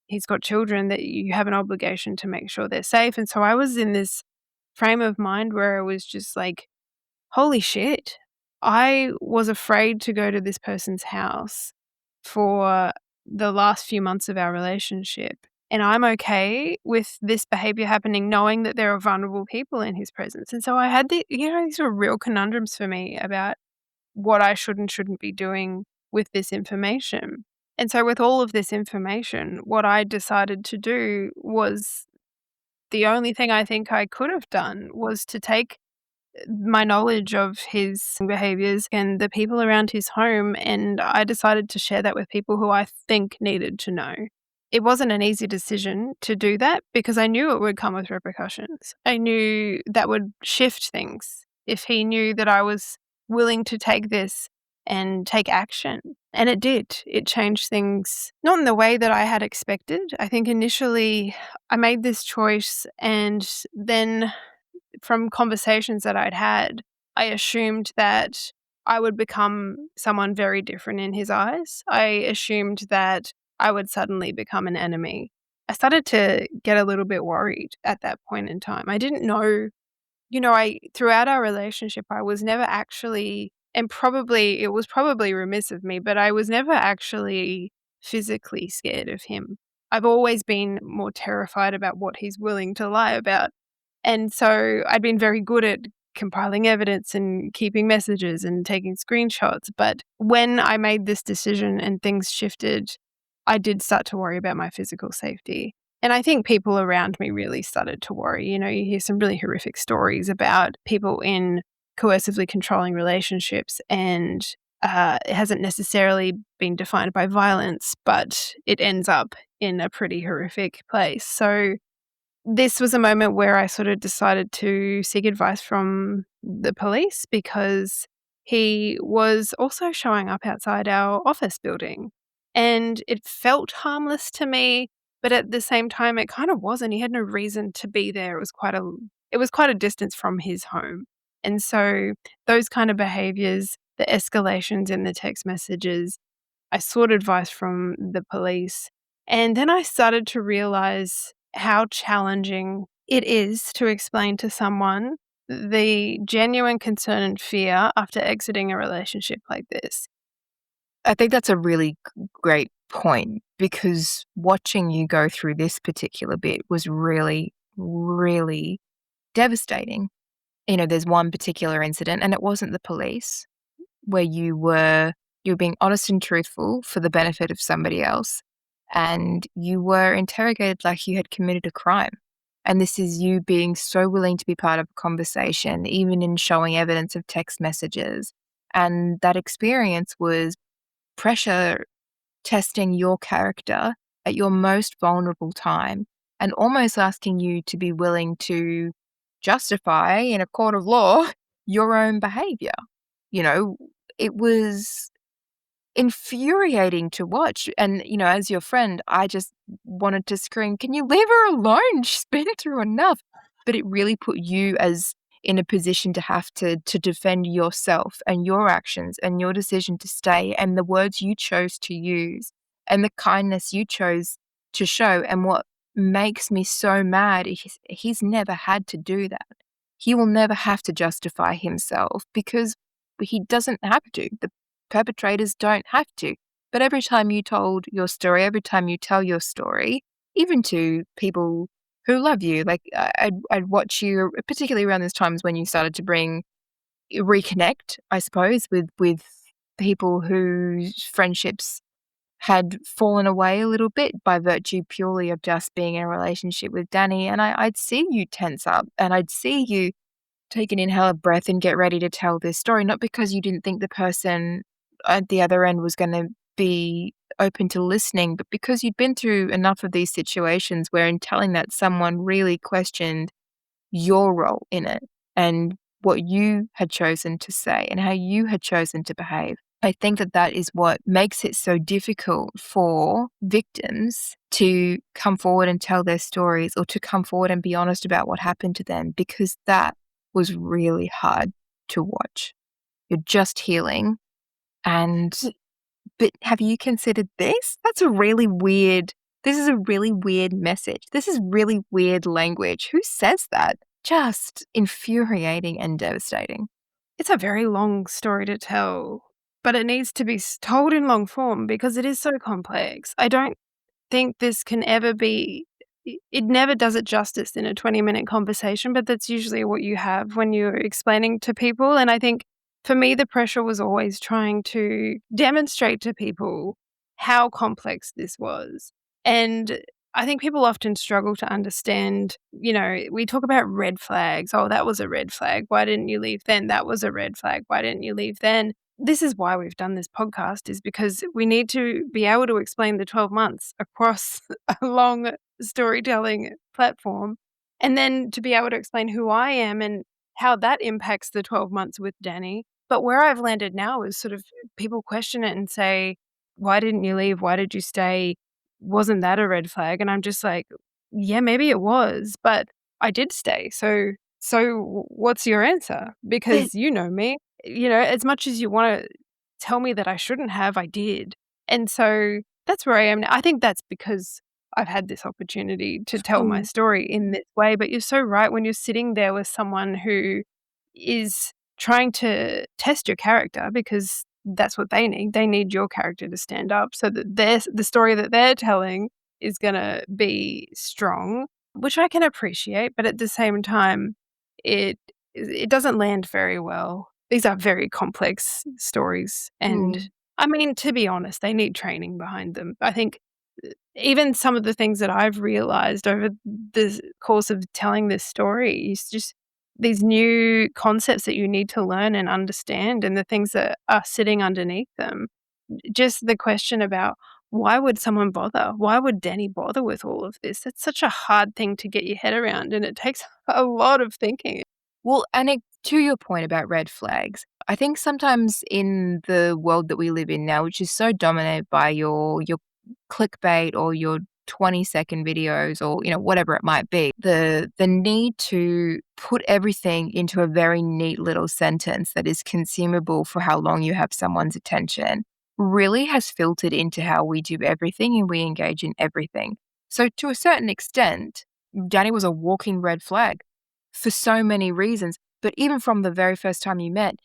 he's got children that you have an obligation to make sure they're safe. And so I was in this frame of mind where I was just like, holy shit. I was afraid to go to this person's house for the last few months of our relationship. And I'm okay with this behavior happening, knowing that there are vulnerable people in his presence. And so I had these were real conundrums for me about what I should and shouldn't be doing with this information. And so with all of this information, what I decided to do was the only thing I think I could have done was to take my knowledge of his behaviors and the people around his home, and I decided to share that with people who I think needed to know. It wasn't an easy decision to do that because I knew it would come with repercussions. I knew that would shift things if he knew that I was willing to take this and take action. And it did. It changed things, not in the way that I had expected. I think initially I made this choice, and then from conversations that I'd had, I assumed that I would become someone very different in his eyes. I assumed that I would suddenly become an enemy. I started to get a little bit worried at that point in time. I didn't know, I throughout our relationship, I was never actually, and probably it was probably remiss of me, but I was never actually physically scared of him. I've always been more terrified about what he's willing to lie about. And so I'd been very good at compiling evidence and keeping messages and taking screenshots. But when I made this decision and things shifted, I did start to worry about my physical safety. And I think people around me really started to worry. You hear some really horrific stories about people in coercively controlling relationships, and it hasn't necessarily been defined by violence, but it ends up in a pretty horrific place. So this was a moment where I sort of decided to seek advice from the police because he was also showing up outside our office building. And it felt harmless to me, but at the same time, it kind of wasn't. He had no reason to be there. It was quite a it was quite a distance from his home. And so those kind of behaviors, the escalations in the text messages, I sought advice from the police. And then I started to realize how challenging it is to explain to someone the genuine concern and fear after exiting a relationship like this. I think that's a really great point, because watching you go through this particular bit was really, really devastating. There's one particular incident, and it wasn't the police, where you were being honest and truthful for the benefit of somebody else, and you were interrogated like you had committed a crime. And this is you being so willing to be part of a conversation, even in showing evidence of text messages. And that experience was pressure testing your character at your most vulnerable time, and almost asking you to be willing to justify in a court of law your own behavior. It was infuriating to watch. And, as your friend, I just wanted to scream, "Can you leave her alone? She's been through enough." But it really put you as in a position to have to defend yourself and your actions and your decision to stay and the words you chose to use and the kindness you chose to show. And what makes me so mad is he's never had to do that. He will never have to justify himself, because he doesn't have to. The perpetrators don't have to. But every time you told your story, every time you tell your story, even to people who love you, like I'd watch you, particularly around those times when you started to reconnect, I suppose, with people whose friendships had fallen away a little bit by virtue purely of just being in a relationship with Danny. And I'd see you tense up, and I'd see you take an inhale of breath and get ready to tell this story, not because you didn't think the person at the other end was going to be open to listening, but because you'd been through enough of these situations where in telling that someone really questioned your role in it and what you had chosen to say and how you had chosen to behave. I think that is what makes it so difficult for victims to come forward and tell their stories, or to come forward and be honest about what happened to them, because that was really hard to watch. You're just healing. But have you considered this? This is a really weird message. This is really weird language. Who says that? Just infuriating and devastating. It's a very long story to tell, but it needs to be told in long form because it is so complex. I don't think this can ever be, it never does it justice in a 20-minute conversation, but that's usually what you have when you're explaining to people. And I think for me, the pressure was always trying to demonstrate to people how complex this was. And I think people often struggle to understand, we talk about red flags. Oh, that was a red flag. Why didn't you leave then? That was a red flag. Why didn't you leave then? This is why we've done this podcast, is because we need to be able to explain the 12 months across a long storytelling platform, and then to be able to explain who I am and how that impacts the 12 months with Danny. But where I've landed now is sort of people question it and say, why didn't you leave? Why did you stay? Wasn't that a red flag? And I'm just like, yeah, maybe it was, but I did stay. So what's your answer? Because you know me, as much as you want to tell me that I shouldn't have, I did. And so that's where I am now. I think that's because I've had this opportunity to tell my story in this way. But you're so right. When you're sitting there with someone who is trying to test your character, because that's what they need your character to stand up so that the story that they're telling is going to be strong, which I can appreciate. But at the same time, it doesn't land very well. These are very complex stories. And I mean, to be honest, they need training behind them. I think even some of the things that I've realized over the course of telling this story is just these new concepts that you need to learn and understand, and the things that are sitting underneath them. Just the question about, why would someone bother? Why would Danny bother with all of this? It's such a hard thing to get your head around, and it takes a lot of thinking. Well, and to your point about red flags, I think sometimes in the world that we live in now, which is so dominated by your clickbait or your 20-second videos or, whatever it might be. The need to put everything into a very neat little sentence that is consumable for how long you have someone's attention really has filtered into how we do everything and we engage in everything. So to a certain extent, Danny was a walking red flag for so many reasons. But even from the very first time you met,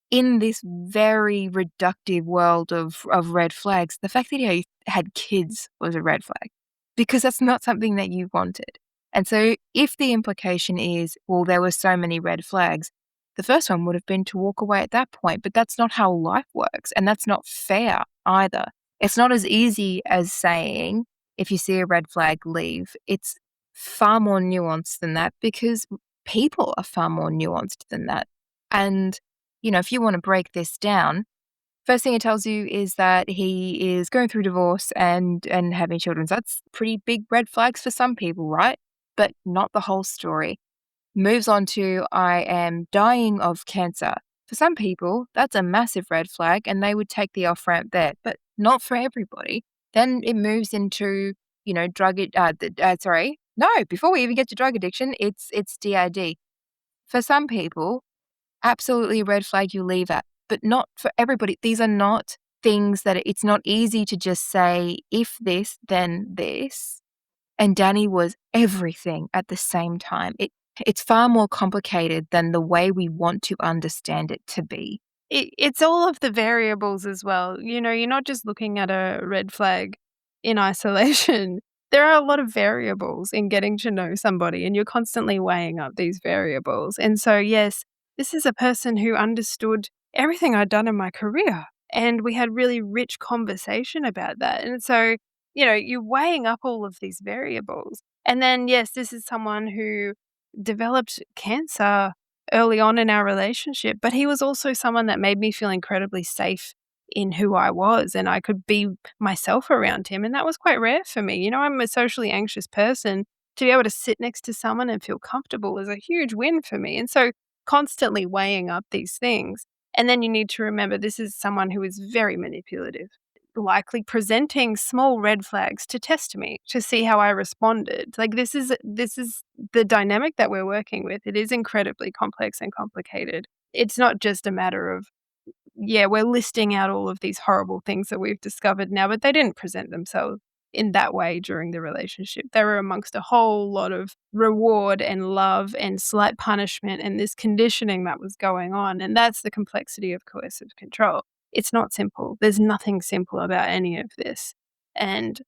in this very reductive world of red flags, the fact that he had kids was a red flag because that's not something that you wanted. And so if the implication is, well, there were so many red flags, the first one would have been to walk away at that point. But that's not how life works. And that's not fair either. It's not as easy as saying, if you see a red flag, leave. It's far more nuanced than that because people are far more nuanced than that. And if you want to break this down, first thing it tells you is that he is going through divorce and having children. So that's pretty big red flags for some people, right? But not the whole story. Moves on to, I am dying of cancer. For some people, that's a massive red flag and they would take the off-ramp there, but not for everybody. Then it moves into, before we even get to drug addiction, it's DID. For some people, absolutely a red flag you leave at, but not for everybody. These are not things that it's not easy to just say, if this, then this. And Danny was everything at the same time. It's far more complicated than the way we want to understand it to be. It's all of the variables as well. You're not just looking at a red flag in isolation. There are a lot of variables in getting to know somebody, and you're constantly weighing up these variables. And so, yes, this is a person who understood everything I'd done in my career, and we had really rich conversation about that. And so, you're weighing up all of these variables. And then, yes, this is someone who developed cancer early on in our relationship, but he was also someone that made me feel incredibly safe in who I was, and I could be myself around him, and that was quite rare for me. I'm a socially anxious person. To be able to sit next to someone and feel comfortable is a huge win for me, and so constantly weighing up these things. And then you need to remember this is someone who is very manipulative, likely presenting small red flags to test me, to see how I responded. Like this is the dynamic that we're working with. It is incredibly complex and complicated. It's not just a matter of, we're listing out all of these horrible things that we've discovered now, but they didn't present themselves in that way during the relationship. They were amongst a whole lot of reward and love and slight punishment and this conditioning that was going on. And that's the complexity of coercive control. It's not simple. There's nothing simple about any of this. And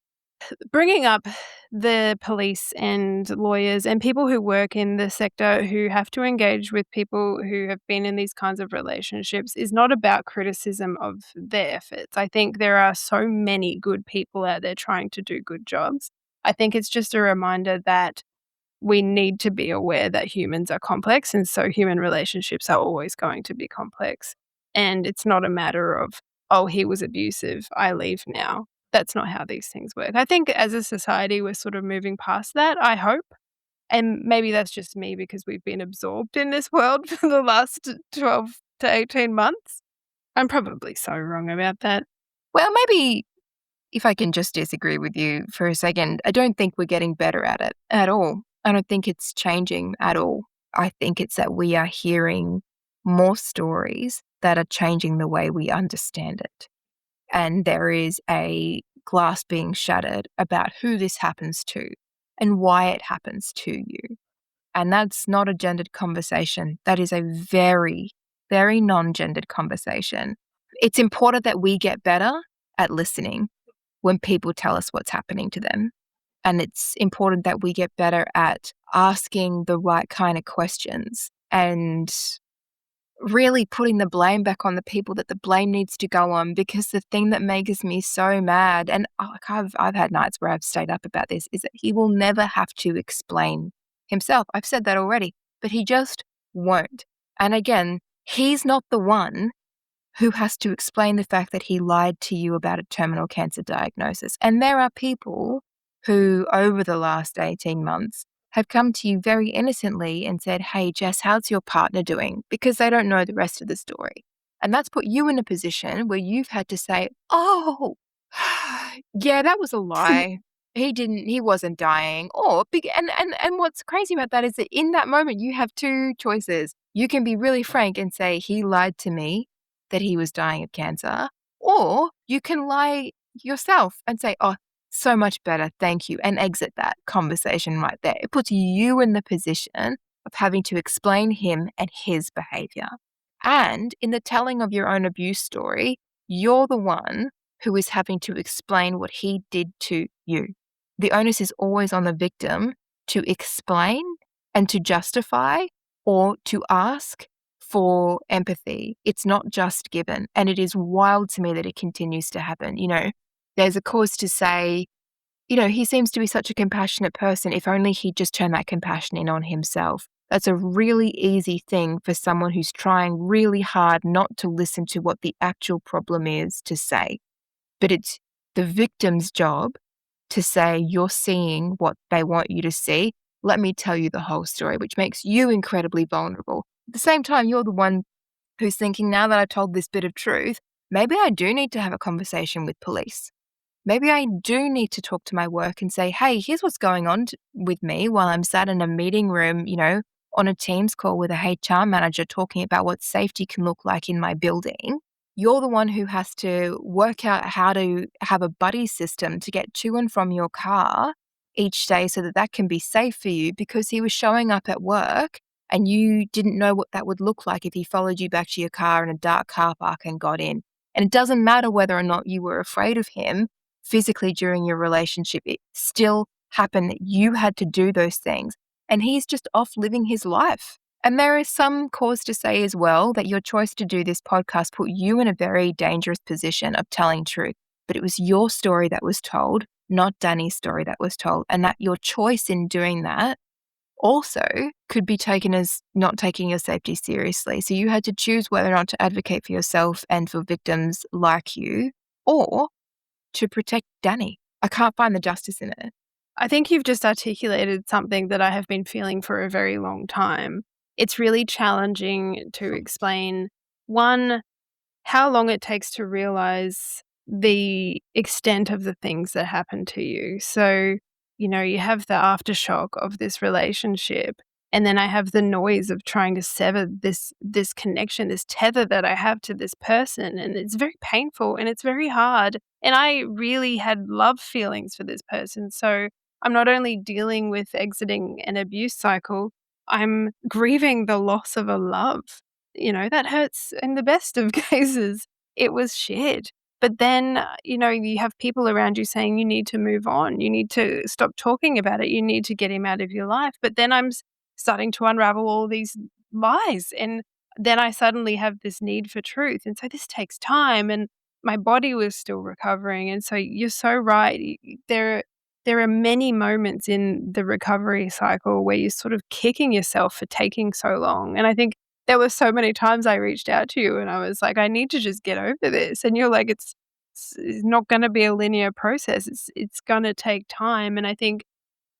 bringing up the police and lawyers and people who work in the sector who have to engage with people who have been in these kinds of relationships is not about criticism of their efforts. I think there are so many good people out there trying to do good jobs. I think it's just a reminder that we need to be aware that humans are complex, and so human relationships are always going to be complex. And it's not a matter of, oh, he was abusive, I leave now. That's not how these things work. I think as a society, we're sort of moving past that, I hope. And maybe that's just me because we've been absorbed in this world for the last 12 to 18 months. I'm probably so wrong about that. Well, maybe if I can just disagree with you for a second, I don't think we're getting better at it at all. I don't think it's changing at all. I think it's that we are hearing more stories that are changing the way we understand it. And there is a glass being shattered about who this happens to and why it happens to you. And that's not a gendered conversation. That is a very, very non-gendered conversation. It's important that we get better at listening when people tell us what's happening to them. And it's important that we get better at asking the right kind of questions and really putting the blame back on the people that the blame needs to go on. Because the thing that makes me so mad, and I've had nights where I've stayed up about this, is that he will never have to explain himself. I've said that already, but he just won't. And again, he's not the one who has to explain the fact that he lied to you about a terminal cancer diagnosis. And there are people who, over the last 18 months, have come to you very innocently and said, hey, Jess, how's your partner doing? Because they don't know the rest of the story. And that's put you in a position where you've had to say, oh, yeah, that was a lie. He wasn't dying. Or and what's crazy about that is that in that moment you have two choices. You can be really frank and say he lied to me that he was dying of cancer, or you can lie yourself and say, "Oh, so much better, thank you," and exit that conversation right there. It puts you in the position of having to explain him and his behavior. And in the telling of your own abuse story, you're the one who is having to explain what he did to you. The onus is always on the victim to explain and to justify or to ask for empathy. It's not just given. And it is wild to me that it continues to happen. There's a cause to say, he seems to be such a compassionate person. If only he'd just turn that compassion in on himself. That's a really easy thing for someone who's trying really hard not to listen to what the actual problem is to say. But it's the victim's job to say, you're seeing what they want you to see. Let me tell you the whole story, which makes you incredibly vulnerable. At the same time, you're the one who's thinking, now that I've told this bit of truth, maybe I do need to have a conversation with police. Maybe I do need to talk to my work and say, hey, here's what's going on with me while I'm sat in a meeting room, on a Teams call with a HR manager talking about what safety can look like in my building. You're the one who has to work out how to have a buddy system to get to and from your car each day so that that can be safe for you, because he was showing up at work and you didn't know what that would look like if he followed you back to your car in a dark car park and got in. And it doesn't matter whether or not you were afraid of him physically during your relationship. It still happened that you had to do those things. And he's just off living his life. And there is some cause to say as well that your choice to do this podcast put you in a very dangerous position of telling truth. But it was your story that was told, not Danny's story that was told. And that your choice in doing that also could be taken as not taking your safety seriously. So you had to choose whether or not to advocate for yourself and for victims like you, or to protect Danny. I can't find the justice in it. I think you've just articulated something that I have been feeling for a very long time. It's really challenging to explain, one, how long it takes to realize the extent of the things that happen to you. So, you have the aftershock of this relationship, and then I have the noise of trying to sever this connection, this tether that I have to this person, and it's very painful and it's very hard. And I really had love feelings for this person. So I'm not only dealing with exiting an abuse cycle, I'm grieving the loss of a love. That hurts in the best of cases. It was shit. But then, you have people around you saying you need to move on. You need to stop talking about it. You need to get him out of your life. But then I'm starting to unravel all these lies. And then I suddenly have this need for truth. And so this takes time. And my body was still recovering. And so you're so right. There are many moments in the recovery cycle where you're sort of kicking yourself for taking so long. And I think there were so many times I reached out to you and I was like, I need to just get over this. And you're like, it's not going to be a linear process. It's going to take time. And I think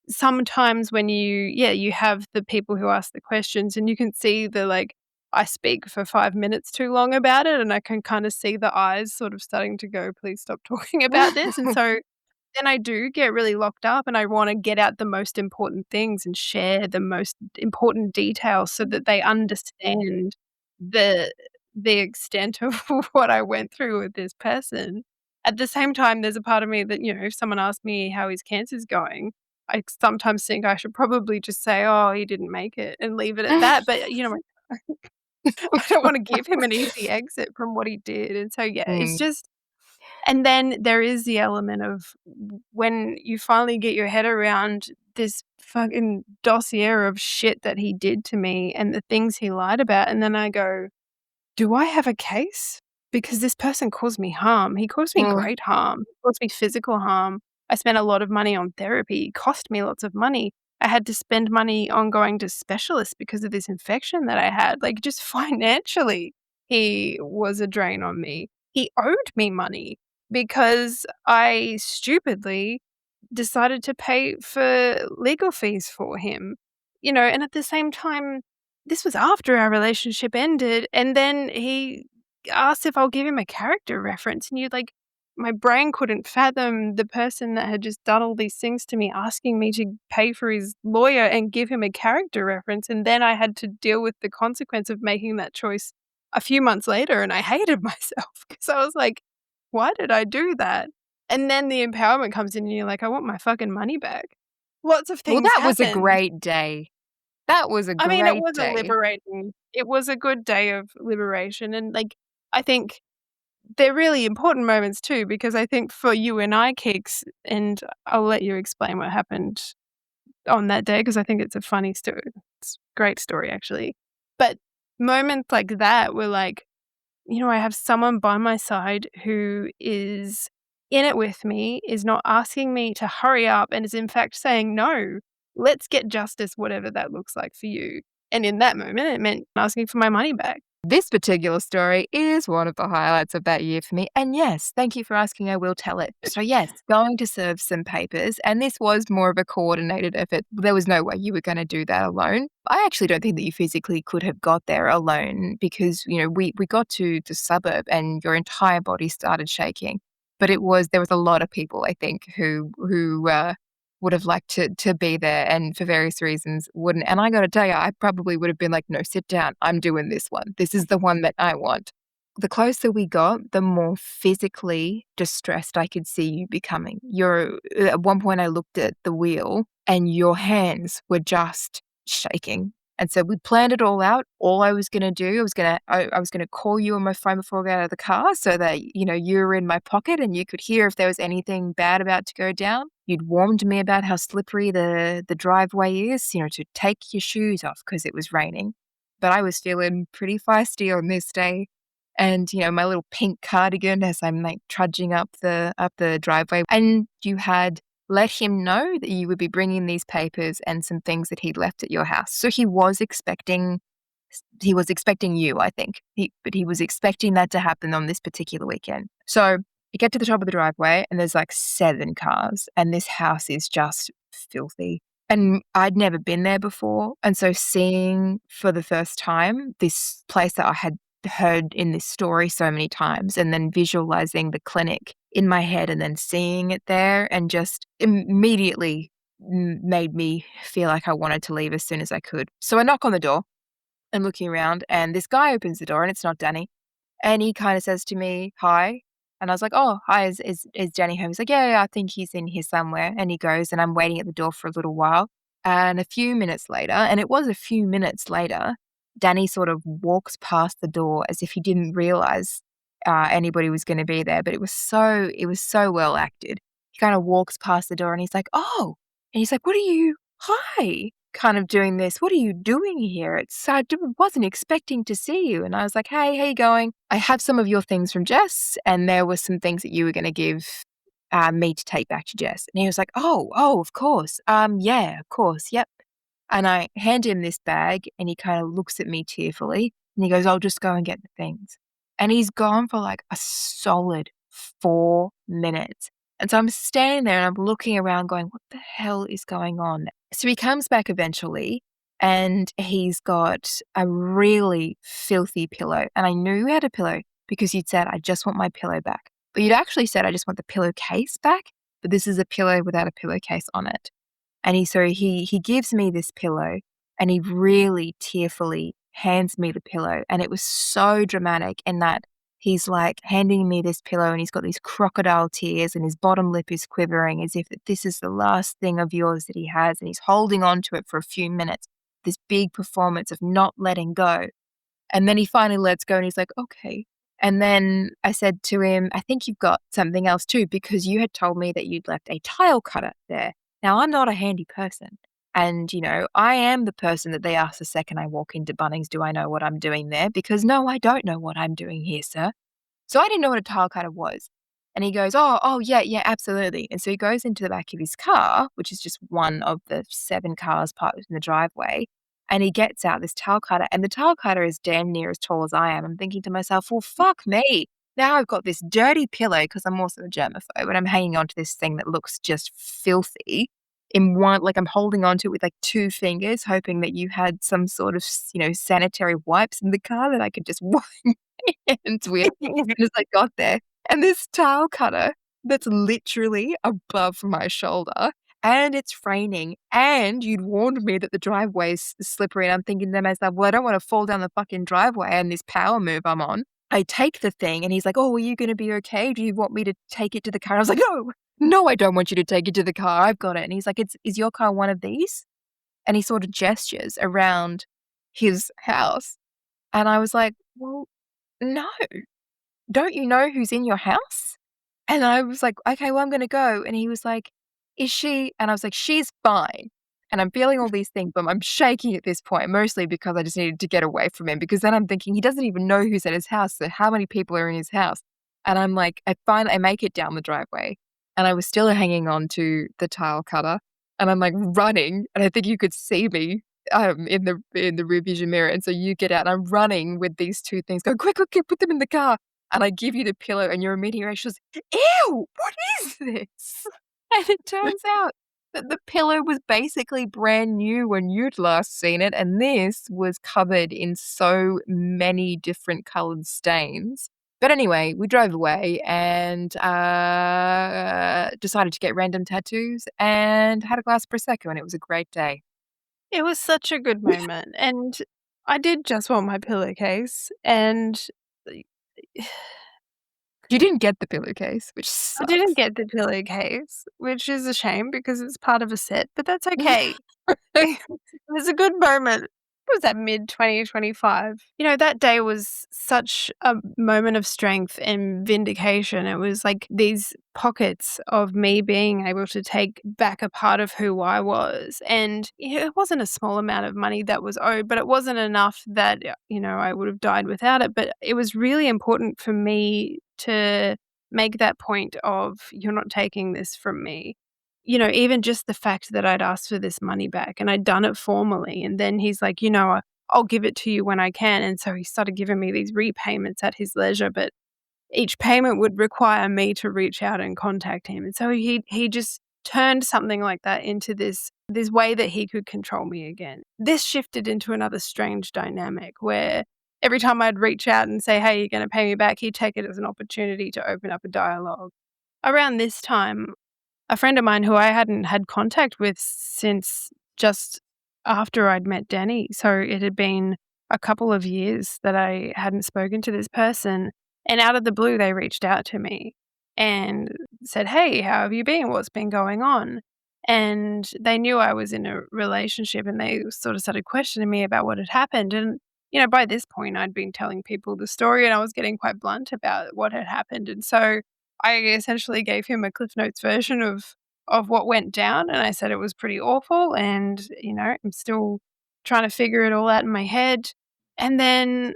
sometimes when you have the people who ask the questions and you can see I speak for 5 minutes too long about it, and I can kind of see the eyes sort of starting to go, please stop talking about this. And so then I do get really locked up and I want to get out the most important things and share the most important details so that they understand the the extent of what I went through with this person. At the same time, there's a part of me that, if someone asked me how his cancer's going, I sometimes think I should probably just say, "Oh, he didn't make it," and leave it at that. But, I don't want to give him an easy exit from what he did. And so, yeah, it's Mm. just, and then there is the element of when you finally get your head around this fucking dossier of shit that he did to me and the things he lied about, and then I go, do I have a case? Because this person caused me harm. He caused me Mm. great harm. He caused me physical harm. I spent a lot of money on therapy. It cost me lots of money. I had to spend money on going to specialists because of this infection that I had. Like, just financially, he was a drain on me. He owed me money because I stupidly decided to pay for legal fees for him. And at the same time, this was after our relationship ended, and then he asked if I'll give him a character reference, and you're like, my brain couldn't fathom the person that had just done all these things to me asking me to pay for his lawyer and give him a character reference, and then I had to deal with the consequence of making that choice a few months later, and I hated myself because I was like, "Why did I do that?" And then the empowerment comes in and you're like, "I want my fucking money back." Lots of Well, things that was a happened. great day. That was a I mean, it great was a day. liberating it was a good day of liberation, and, like, I think they're really important moments too, because I think for you and I, Keeks, and I'll let you explain what happened on that day because I think it's a funny story. It's a great story, actually. But moments like that were like, I have someone by my side who is in it with me, is not asking me to hurry up, and is in fact saying, "No, let's get justice, whatever that looks like for you." And in that moment, it meant asking for my money back. This particular story is one of the highlights of that year for me. And yes, thank you for asking. I will tell it. So, yes, going to serve some papers. And this was more of a coordinated effort. There was no way you were going to do that alone. I actually don't think that you physically could have got there alone because, we got to the suburb and your entire body started shaking. But there was a lot of people, I think, who would have liked to be there and for various reasons wouldn't. And I got to tell you, I probably would have been like, no, sit down. I'm doing this one. This is the one that I want. The closer we got, the more physically distressed I could see you becoming. At one point I looked at the wheel and your hands were just shaking. And so we planned it all out. All I was going to do, I was going to call you on my phone before I got out of the car so that, you were in my pocket and you could hear if there was anything bad about to go down. You'd warned me about how slippery the driveway is, to take your shoes off because it was raining. But I was feeling pretty feisty on this day. And, my little pink cardigan as I'm like trudging up the driveway. And you had let him know that you would be bringing these papers and some things that he'd left at your house. So he was expecting you, I think. But he was expecting that to happen on this particular weekend. So you get to the top of the driveway and there's like 7 cars and this house is just filthy. And I'd never been there before. And so seeing for the first time this place that I had heard in this story so many times and then visualizing the clinic in my head and then seeing it there and just immediately made me feel like I wanted to leave as soon as I could. So I knock on the door. I'm looking around and this guy opens the door and it's not Danny. And he kind of says to me, "Hi." And I was like, "Oh, hi, is Danny home?" He's like, yeah, I think he's in here somewhere. And he goes and I'm waiting at the door for a little while. And a few minutes later, and it was a few minutes later, Danny sort of walks past the door as if he didn't realize anybody was going to be there. But it was so well acted. He kind of walks past the door and he's like, "Oh," and he's like, "Hi," kind of doing this. "What are you doing here? Wasn't expecting to see you." And I was like, "Hey, how you going? I have some of your things from Jess, and there were some things that you were going to give me to take back to Jess." And he was like, "Oh, of course. Yeah, of course. Yep." And I hand him this bag and he kind of looks at me tearfully and he goes, "I'll just go and get the things." And he's gone for like a solid 4 minutes. And so I'm standing there and I'm looking around going, what the hell is going on? So he comes back eventually and he's got a really filthy pillow. And I knew he had a pillow because you'd said, "I just want my pillow back." But you'd actually said, "I just want the pillowcase back." But this is a pillow without a pillowcase on it. And he gives me this pillow and he really tearfully hands me the pillow. And it was so dramatic in that he's like handing me this pillow and he's got these crocodile tears and his bottom lip is quivering as if that this is the last thing of yours that he has. And he's holding on to it for a few minutes, this big performance of not letting go. And then he finally lets go and he's like, "Okay." And then I said to him, "I think you've got something else too, because you had told me that you'd left a tile cutter there." Now, I'm not a handy person. And, I am the person that they ask the second I walk into Bunnings, "Do I know what I'm doing there?" Because no, I don't know what I'm doing here, sir. So I didn't know what a tile cutter was. And he goes, oh, yeah, absolutely. And so he goes into the back of his car, which is just one of the 7 cars parked in the driveway. And he gets out this tile cutter. And the tile cutter is damn near as tall as I am. I'm thinking to myself, well, fuck me. Now I've got this dirty pillow because I'm also a germaphobe and I'm hanging onto this thing that looks just filthy in one, like I'm holding onto it with like 2 fingers, hoping that you had some sort of, sanitary wipes in the car that I could just wipe my hands with as soon as I got there. and this tile cutter that's literally above my shoulder, and it's raining, and you'd warned me that the driveway is slippery, and I'm thinking to myself, well, I don't want to fall down the fucking driveway and this power move I'm on. I take the thing, and he's like, oh, are you going to be okay? Do you want me to take it to the car? And I was like, no, I don't want you to take it to the car. I've got it. And he's like, is your car one of these? And he sort of gestures around his house. And I was like, well, no. Don't you know who's in your house? And I was like, okay, well, I'm going to go. And he was like, is she? And I was like, she's fine. And I'm feeling all these things, but I'm shaking at this point, mostly because I just needed to get away from him. Because then I'm thinking, he doesn't even know who's at his house. So how many people are in his house? And I'm like, I make it down the driveway. And I was still hanging on to the tile cutter. And I'm like running. And I think you could see me in the rear vision mirror. And so you get out and I'm running with these two things, go, quick, put them in the car. And I give you the pillow and your immediate reaction is, ew, what is this? And it turns out that the pillow was basically brand new when you'd last seen it. And this was covered in so many different colored stains. But anyway, we drove away and decided to get random tattoos and had a glass of Prosecco, and it was a great day. It was such a good moment, and I did just want my pillowcase, and You didn't get the pillowcase, which I sucks. didn't get the pillowcase, which is a shame because it's part of a set, but that's okay. It was a good moment. What was that, mid-2025? You know, that day was such a moment of strength and vindication. It was like these pockets of me being able to take back a part of who I was. And it wasn't a small amount of money that was owed, but it wasn't enough that, I would have died without it. But it was really important for me to make that point of, you're not taking this from me. Even just the fact that I'd asked for this money back and I'd done it formally. And then he's like, I'll give it to you when I can. And so he started giving me these repayments at his leisure, but each payment would require me to reach out and contact him. And so he just turned something like that into this way that he could control me again. This shifted into another strange dynamic where every time I'd reach out and say, hey, you're going to pay me back, he'd take it as an opportunity to open up a dialogue. Around this time, a friend of mine who I hadn't had contact with since just after I'd met Danny, so it had been a couple of years that I hadn't spoken to this person, and out of the blue, they reached out to me and said, "Hey, how have you been? What's been going on?" And they knew I was in a relationship, and they sort of started questioning me about what had happened, and, by this point, I'd been telling people the story, and I was getting quite blunt about what had happened, and so I essentially gave him a Cliff Notes version of what went down, and I said it was pretty awful, and, I'm still trying to figure it all out in my head. And then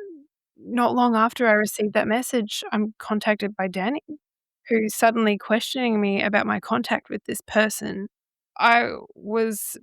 not long after I received that message, I'm contacted by Danny, who's suddenly questioning me about my contact with this person. I was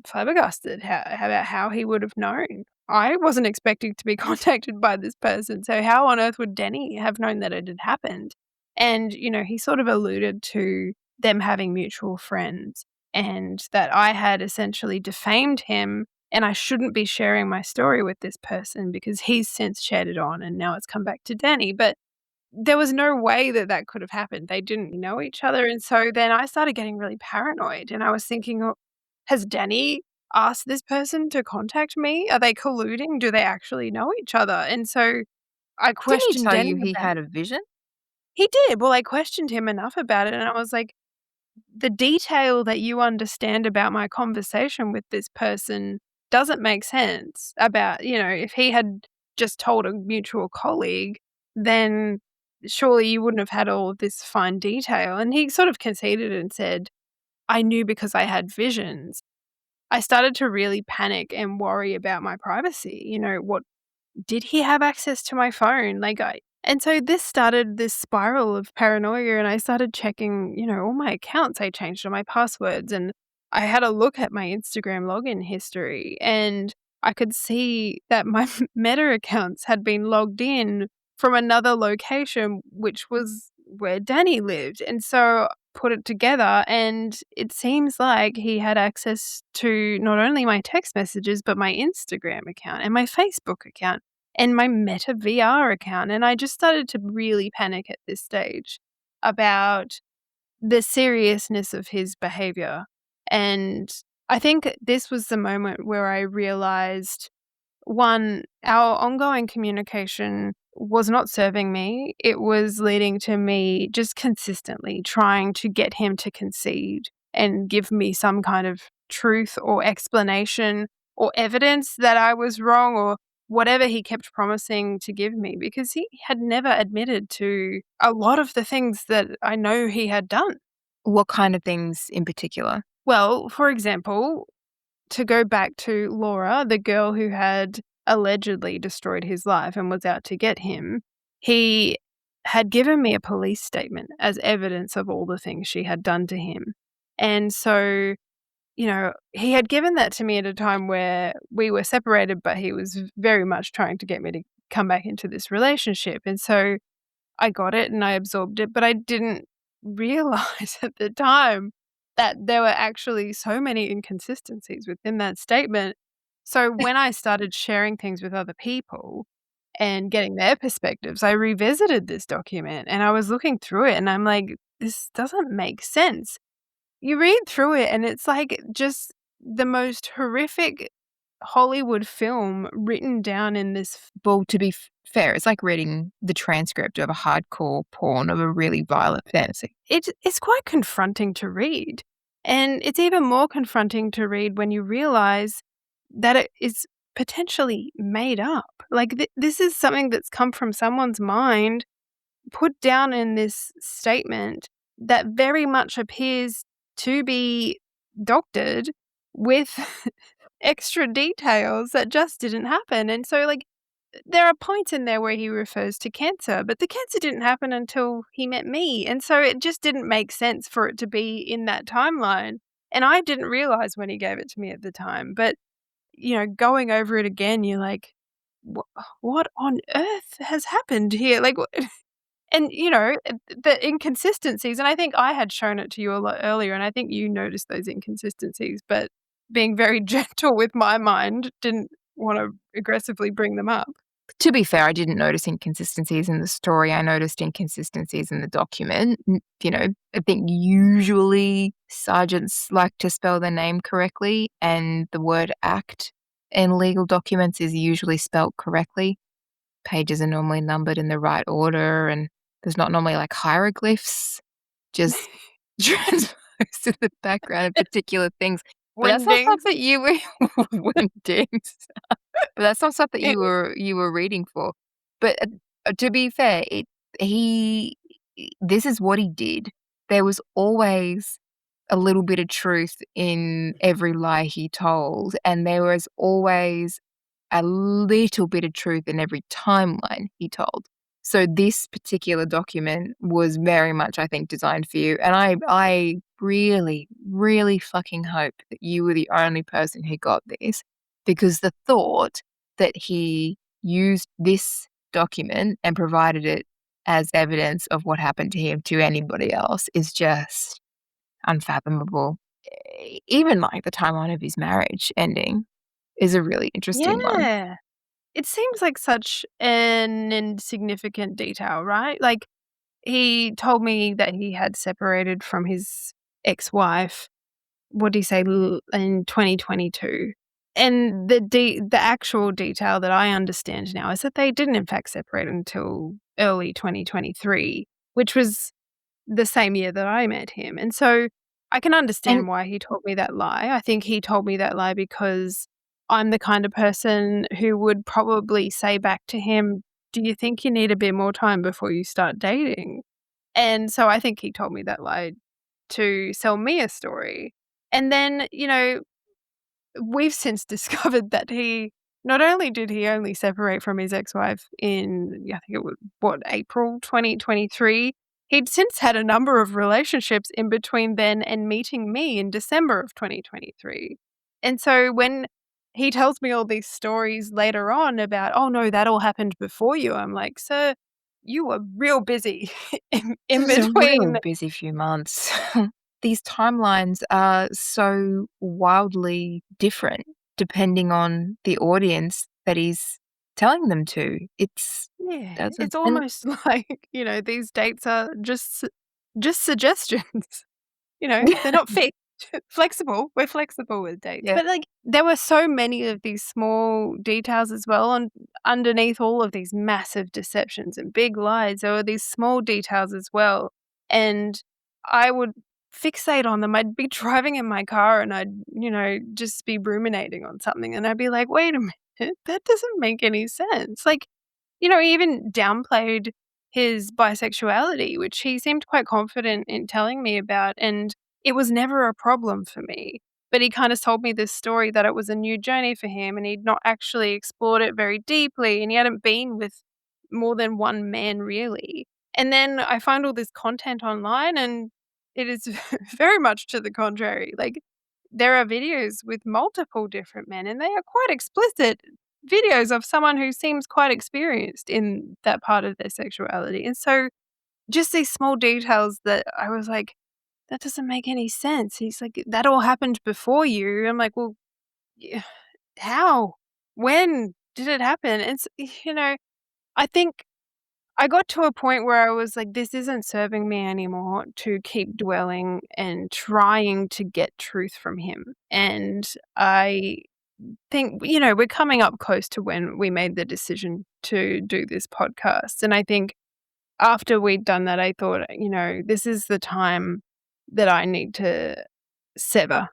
flabbergasted about how he would have known. I wasn't expecting to be contacted by this person, so how on earth would Danny have known that it had happened? And, he sort of alluded to them having mutual friends and that I had essentially defamed him and I shouldn't be sharing my story with this person because he's since shared it on and now it's come back to Danny. But there was no way that that could have happened. They didn't know each other. And so then I started getting really paranoid and I was thinking, oh, has Danny asked this person to contact me? Are they colluding? Do they actually know each other? And so I Didn't he questioned tell Danny you he about had it. a vision? He did. Well, I questioned him enough about it and I was like, the detail that you understand about my conversation with this person doesn't make sense about, if he had just told a mutual colleague, then surely you wouldn't have had all of this fine detail. And he sort of conceded and said, I knew because I had visions. I started to really panic and worry about my privacy. What did he have access to my phone? And so this started this spiral of paranoia and I started checking, all my accounts. I changed all my passwords and I had a look at my Instagram login history and I could see that my Meta accounts had been logged in from another location, which was where Danny lived. And so put it together and it seems like he had access to not only my text messages, but my Instagram account and my Facebook account and my Meta VR account. And I just started to really panic at this stage about the seriousness of his behavior. And I think this was the moment where I realized, one, our ongoing communication was not serving me. It was leading to me just consistently trying to get him to concede and give me some kind of truth or explanation or evidence that I was wrong or whatever he kept promising to give me, because he had never admitted to a lot of the things that I know he had done. What kind of things in particular? Well, for example, to go back to Laura, the girl who had allegedly destroyed his life and was out to get him, he had given me a police statement as evidence of all the things she had done to him. And so, he had given that to me at a time where we were separated, but he was very much trying to get me to come back into this relationship. And so I got it and I absorbed it, but I didn't realize at the time that there were actually so many inconsistencies within that statement. So when I started sharing things with other people and getting their perspectives, I revisited this document and I was looking through it and I'm like, this doesn't make sense. You read through it and it's like just the most horrific Hollywood film written down in this. Well, to be fair, it's like reading the transcript of a hardcore porn of a really violent fantasy. It's quite confronting to read. And it's even more confronting to read when you realize that it is potentially made up. Like, this is something that's come from someone's mind, put down in this statement that very much appears to be doctored with extra details that just didn't happen. And so, like, there are points in there where he refers to cancer, but the cancer didn't happen until he met me, and so it just didn't make sense for it to be in that timeline, and I didn't realize when he gave it to me at the time, but, going over it again, you're like, What on earth has happened here?" Like, and, the inconsistencies, and I think I had shown it to you a lot earlier, and I think you noticed those inconsistencies, but being very gentle with my mind, didn't wanna aggressively bring them up. To be fair, I didn't notice inconsistencies in the story. I noticed inconsistencies in the document. I think usually sergeants like to spell their name correctly, and the word act in legal documents is usually spelt correctly. Pages are normally numbered in the right order, and there's not normally like hieroglyphs just transposed in the background of particular things. But that's not Wingdings. something you were wingdings. But that's not stuff that It you were reading for. But, to be fair, he this is what he did. There was always a little bit of truth in every lie he told, and there was always a little bit of truth in every timeline he told. So this particular document was very much, I think, designed for you, and I really, really fucking hope that you were the only person who got this, because the thought that he used this document and provided it as evidence of what happened to him to anybody else is just unfathomable. Even, like, the timeline of his marriage ending is a really interesting one. Yeah. It seems like such an insignificant detail, right? Like, he told me that he had separated from his ex-wife, what did he say, in 2022. And the actual detail that I understand now is that they didn't in fact separate until early 2023, which was the same year that I met him. And so I can And understand why he told me that lie. I think he told me that lie because I'm the kind of person who would probably say back to him, "Do you think you need a bit more time before you start dating?" And so I think he told me that lie to sell me a story. And then, we've since discovered that he not only did he only separate from his ex-wife in, I think it was, April 2023, he'd since had a number of relationships in between then and meeting me in December of 2023. And so when he tells me all these stories later on about, "Oh, no, that all happened before you," I'm like, "Sir, you were real busy in this is a really between." busy few months. These timelines are so wildly different depending on the audience that he's telling them to. It's Yeah, doesn't it's and almost like, these dates are just suggestions. They're not fixed. Flexible. We're flexible with dates. yeah. But, there were so many of these small details as well underneath all of these massive deceptions and big lies. There were these small details as well, and I would fixate on them. I'd be driving in my car and I'd, just be ruminating on something, and I'd be like, "Wait a minute, that doesn't make any sense." He even downplayed his bisexuality, which he seemed quite confident in telling me about, and it was never a problem for me. But he kinda told me this story that it was a new journey for him, and he'd not actually explored it very deeply, and he hadn't been with more than one man really. And then I find all this content online, and it is very much to the contrary. There are videos with multiple different men, and they are quite explicit videos of someone who seems quite experienced in that part of their sexuality. And so just these small details that I was like, "That doesn't make any sense." He's like, "That all happened before you." I'm like, "Well, yeah, how? When did it happen?" And I think I got to a point where I was like, "This isn't serving me anymore to keep dwelling and trying to get truth from him." And I think, we're coming up close to when we made the decision to do this podcast. And I think after we'd done that, I thought, this is the time that I need to sever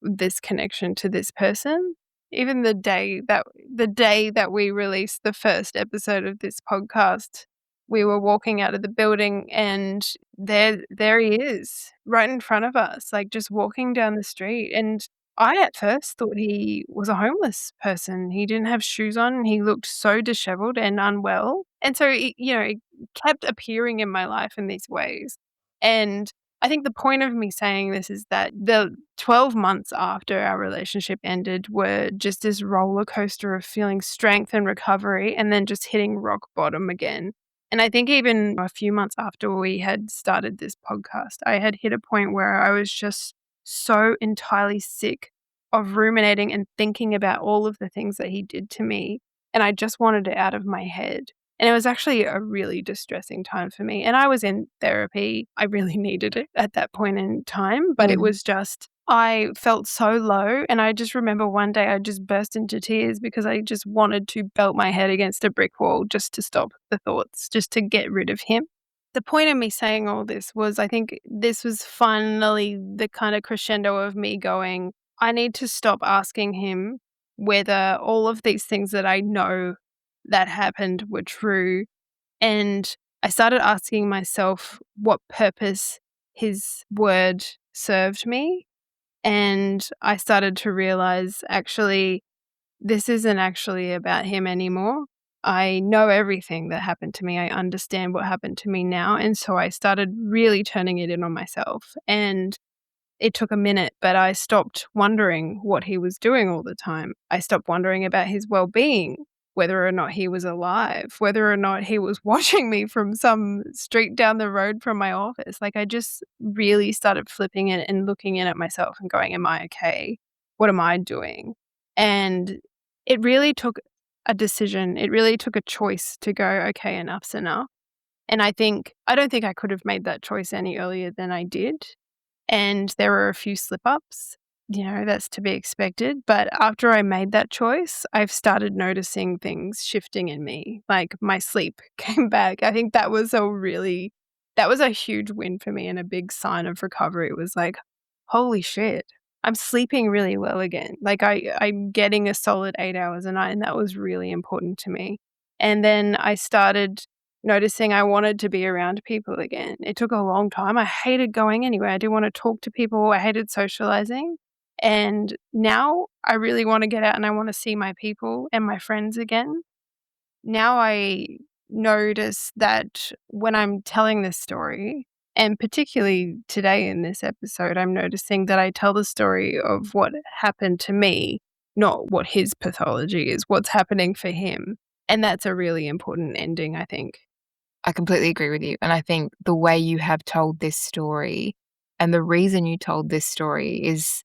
this connection to this person. Even the day that we released the first episode of this podcast, we were walking out of the building and there he is right in front of us, just walking down the street. And I at first thought he was a homeless person. He didn't have shoes on and he looked so disheveled and unwell. And so it kept appearing in my life in these ways. And I think the point of me saying this is that the 12 months after our relationship ended were just this roller coaster of feeling strength and recovery and then just hitting rock bottom again. And I think even a few months after we had started this podcast, I had hit a point where I was just so entirely sick of ruminating and thinking about all of the things that he did to me. And I just wanted it out of my head. And it was actually a really distressing time for me. And I was in therapy. I really needed it at that point in time. But it Mm. was just, I felt so low. And I just remember one day I just burst into tears because I just wanted to belt my head against a brick wall just to stop the thoughts, just to get rid of him. The point of me saying all this was I think this was finally the kind of crescendo of me going, I need to stop asking him whether all of these things that I know that happened were true. And I started asking myself what purpose his word served me. And I started to realize actually, this isn't actually about him anymore. I know everything that happened to me. I understand what happened to me now. And so I started really turning it in on myself. And it took a minute, but I stopped wondering what he was doing all the time. I stopped wondering about his well-being, whether or not he was alive, whether or not he was watching me from some street down the road from my office. I just really started flipping it and looking in at myself and going, "Am I okay? What am I doing?" And it really took a decision. It really took a choice to go, "Okay, enough's enough." And I don't think I could have made that choice any earlier than I did. And there were a few slip ups, that's to be expected. But after I made that choice, I've started noticing things shifting in me. Like my sleep came back. I think that was a huge win for me and a big sign of recovery. It was like, holy shit, I'm sleeping really well again. I'm getting a solid 8 hours a night. And that was really important to me. And then I started noticing I wanted to be around people again. It took a long time. I hated going anywhere. I didn't want to talk to people. I hated socializing. And now I really want to get out and I want to see my people and my friends again. Now I notice that when I'm telling this story, and particularly today in this episode, I'm noticing that I tell the story of what happened to me, not what his pathology is, what's happening for him. And that's a really important ending, I think. I completely agree with you. And I think the way you have told this story and the reason you told this story is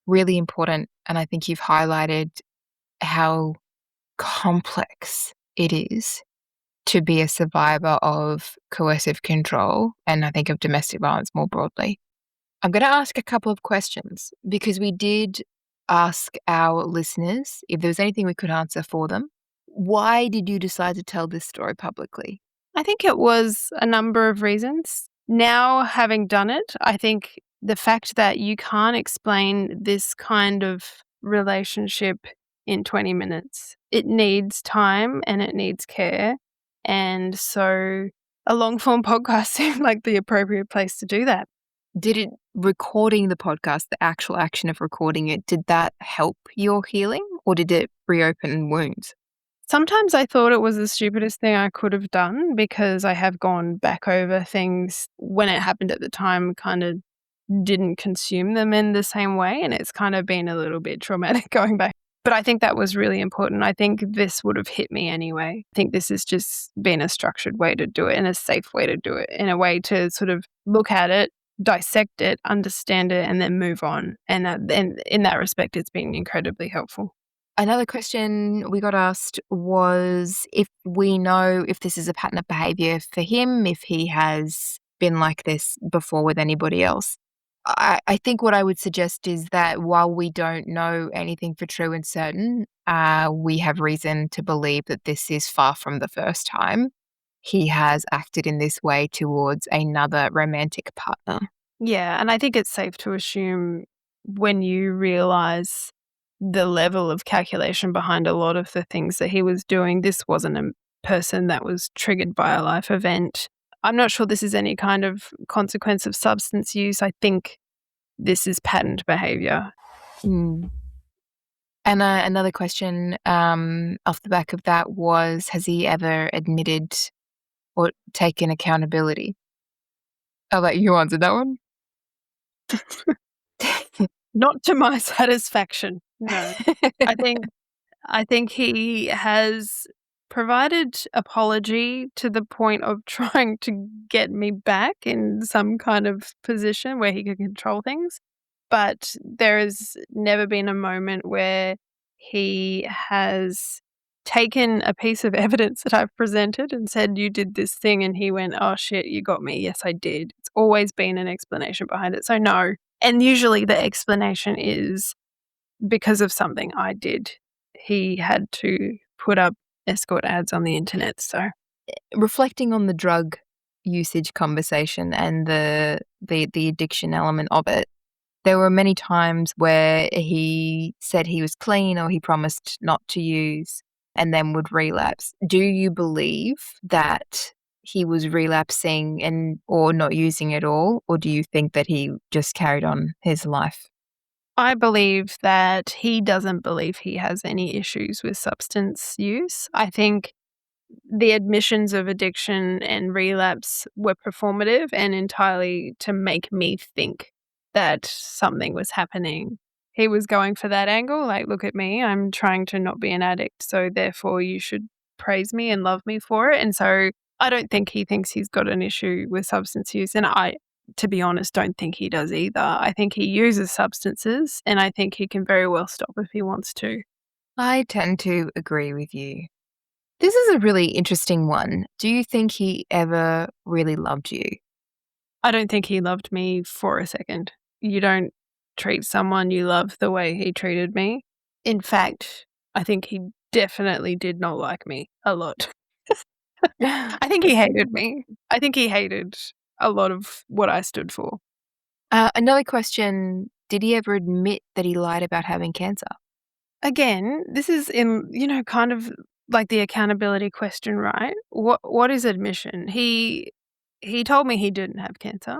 really important. And I think you've highlighted how complex it is to be a survivor of coercive control, and I think of domestic violence more broadly. I'm going to ask a couple of questions because we did ask our listeners if there was anything we could answer for them. Why did you decide to tell this story publicly? I think it was a number of reasons. Now, having done it, I think the fact that you can't explain this kind of relationship in 20 minutes, it needs time and it needs care. And so a long form podcast seemed like the appropriate place to do that. Did it recording the podcast, the actual action of recording it, did that help your healing or did it reopen wounds? Sometimes I thought it was the stupidest thing I could have done because I have gone back over things when it happened at the time, kind of didn't consume them in the same way. And it's kind of been a little bit traumatic going back. But I think that was really important. I think this would have hit me anyway. I think this has just been a structured way to do it and a safe way to do it, in a way to sort of look at it, dissect it, understand it, and then move on. And in that respect, it's been incredibly helpful. Another question we got asked was if we know if this is a pattern of behavior for him, if he has been like this before with anybody else. I think what I would suggest is that while we don't know anything for true and certain, we have reason to believe that this is far from the first time he has acted in this way towards another romantic partner. Yeah, and I think it's safe to assume when you realize the level of calculation behind a lot of the things that he was doing, this wasn't a person that was triggered by a life event. I'm not sure this is any kind of consequence of substance use. I think this is patterned behavior. Mm. And another question off the back of that was, has he ever admitted or taken accountability? I'll let you answer that one. Not to my satisfaction. No. I think he has provided apology to the point of trying to get me back in some kind of position where he could control things. But there has never been a moment where he has taken a piece of evidence that I've presented and said, "You did this thing," and he went, "Oh shit, you got me. Yes, I did." It's always been an explanation behind it. So no. And usually the explanation is because of something I did. He had to put up escort ads on the internet. So Reflecting on the drug usage conversation and the addiction element of it, there were many times where he said he was clean or he promised not to use and then would relapse. Do you believe that he was relapsing and or not using at all, or do you think that he just carried on his life? I believe that he doesn't believe he has any issues with substance use. I think the admissions of addiction and relapse were performative and entirely to make me think that something was happening. He was going for that angle, like, look at me, I'm trying to not be an addict, so therefore you should praise me and love me for it. And so I don't think he thinks he's got an issue with substance use. And I, to be honest, don't think he does either. I think he uses substances and I think he can very well stop if he wants to. I tend to agree with you. This is a really interesting one. Do you think he ever really loved you? I don't think he loved me for a second. You don't treat someone you love the way he treated me. In fact, I think he definitely did not like me a lot. I think he hated me. I think he hated a lot of what I stood for. Another question, did he ever admit that he lied about having cancer? Again, this is in, kind of like the accountability question, right? What is admission? He told me he didn't have cancer,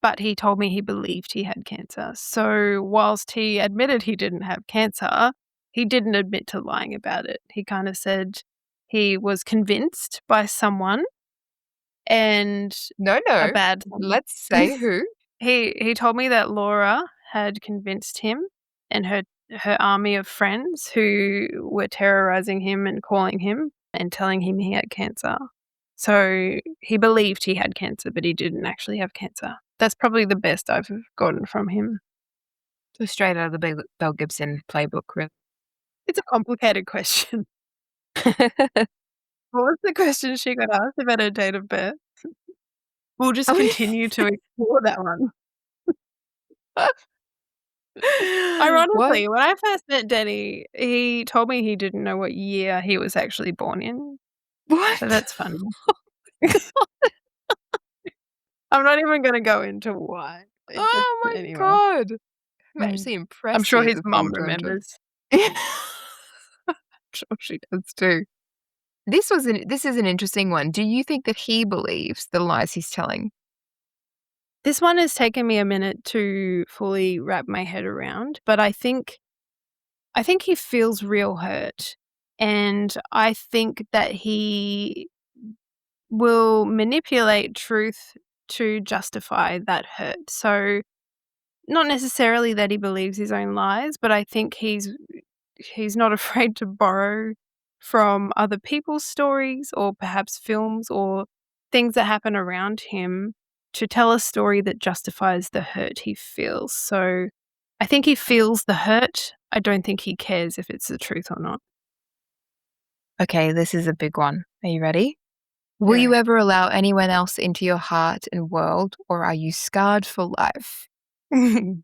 but he told me he believed he had cancer. So whilst he admitted he didn't have cancer, he didn't admit to lying about it. He kind of said he was convinced by someone and No, a bad let's say who. He told me that Laura had convinced him and her army of friends who were terrorizing him and calling him and telling him he had cancer. So he believed he had cancer, but he didn't actually have cancer. That's probably the best I've gotten from him. So straight out of the Bell Gibson playbook, really. It's a complicated question. What was the question she got asked about her date of birth? We'll just Oh, continue to explore that one. What? Ironically, when I first met Denny, he told me he didn't know what year he was actually born in, so What? that's funny. I'm not even gonna go into why. It just Oh my anyway. god. I'm Mm. actually I'm impressed sure that his he's a full mum grown dude. remembers. Sure she does too. This is an interesting one. Do you think that he believes the lies he's telling? This one has taken me a minute to fully wrap my head around, but I think he feels real hurt, and I think that he will manipulate truth to justify that hurt. So, not necessarily that he believes his own lies, but I think he's not afraid to borrow from other people's stories or perhaps films or things that happen around him to tell a story that justifies the hurt he feels. So I think he feels the hurt. I don't think he cares if it's the truth or not. Okay, this is a big one. Are you ready? Will Yeah. you ever allow anyone else into your heart and world, or are you scarred for life? I'm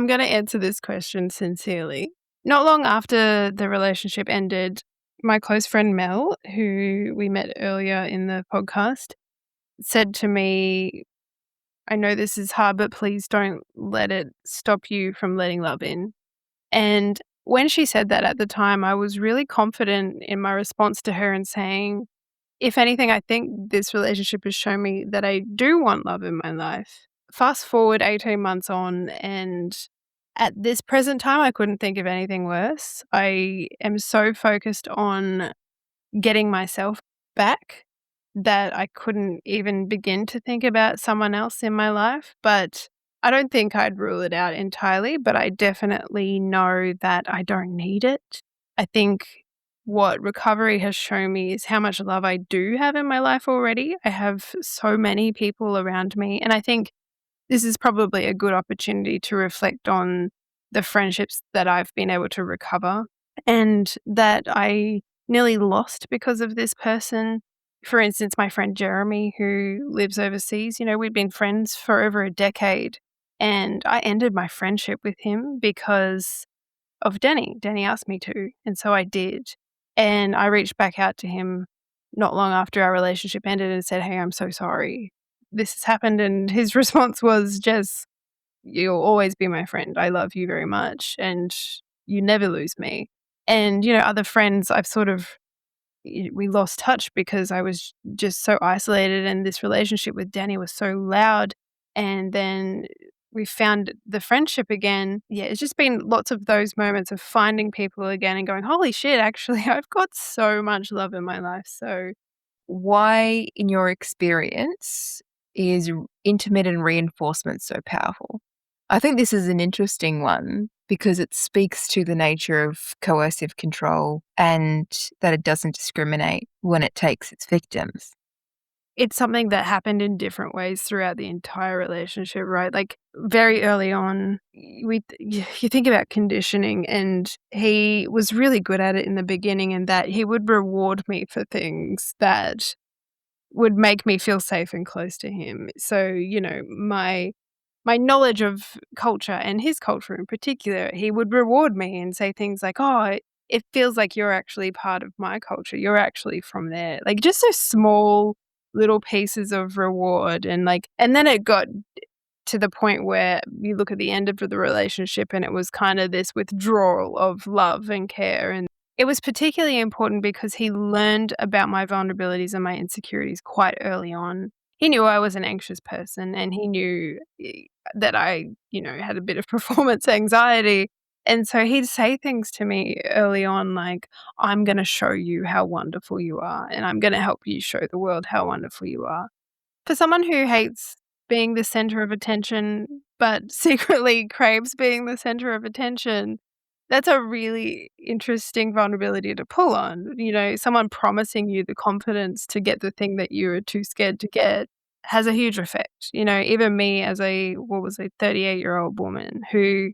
going to answer this question sincerely. Not long after the relationship ended, my close friend Mel, who we met earlier in the podcast, said to me, I know this is hard, but please don't let it stop you from letting love in. And when she said that at the time, I was really confident in my response to her and saying, if anything, I think this relationship has shown me that I do want love in my life. Fast forward 18 months on, and at this present time, I couldn't think of anything worse. I am so focused on getting myself back that I couldn't even begin to think about someone else in my life, but I don't think I'd rule it out entirely, but I definitely know that I don't need it. I think what recovery has shown me is how much love I do have in my life already. I have so many people around me, and I think this is probably a good opportunity to reflect on the friendships that I've been able to recover and that I nearly lost because of this person. For instance, my friend Jeremy, who lives overseas, we'd been friends for over a decade, and I ended my friendship with him because of Denny. Denny asked me to, and so I did. And I reached back out to him not long after our relationship ended and said, "Hey, I'm so sorry. This has happened." And his response was, "Jess, you'll always be my friend. I love you very much, and you never lose me." And, other friends, I've sort of we lost touch because I was just so isolated, and this relationship with Danny was so loud, and then we found the friendship again. Yeah, it's just been lots of those moments of finding people again and going, "Holy shit, actually, I've got so much love in my life." So Why, in your experience, is intermittent reinforcement so powerful? I think this is an interesting one because it speaks to the nature of coercive control and that it doesn't discriminate when it takes its victims. it's something that happened in different ways throughout the entire relationship, right? Like, very early on, you think about conditioning, and he was really good at it in the beginning, in that he would reward me for things that would make me feel safe and close to him. So, my knowledge of culture and his culture in particular, he would reward me and say things like, "Oh, it feels like you're actually part of my culture. You're actually from there." Like, just so small little pieces of reward, and then it got to the point where you look at the end of the relationship and it was kind of this withdrawal of love and care, and it was particularly important because he learned about my vulnerabilities and my insecurities quite early on. He knew I was an anxious person, and he knew that I, had a bit of performance anxiety, and so he'd say things to me early on like, "I'm gonna show you how wonderful you are, and I'm gonna help you show the world how wonderful you are." For someone who hates being the center of attention, but secretly craves being the center of attention, that's a really interesting vulnerability to pull on. Someone promising you the confidence to get the thing that you are too scared to get has a huge effect. Even me as a, what was a 38-year-old woman who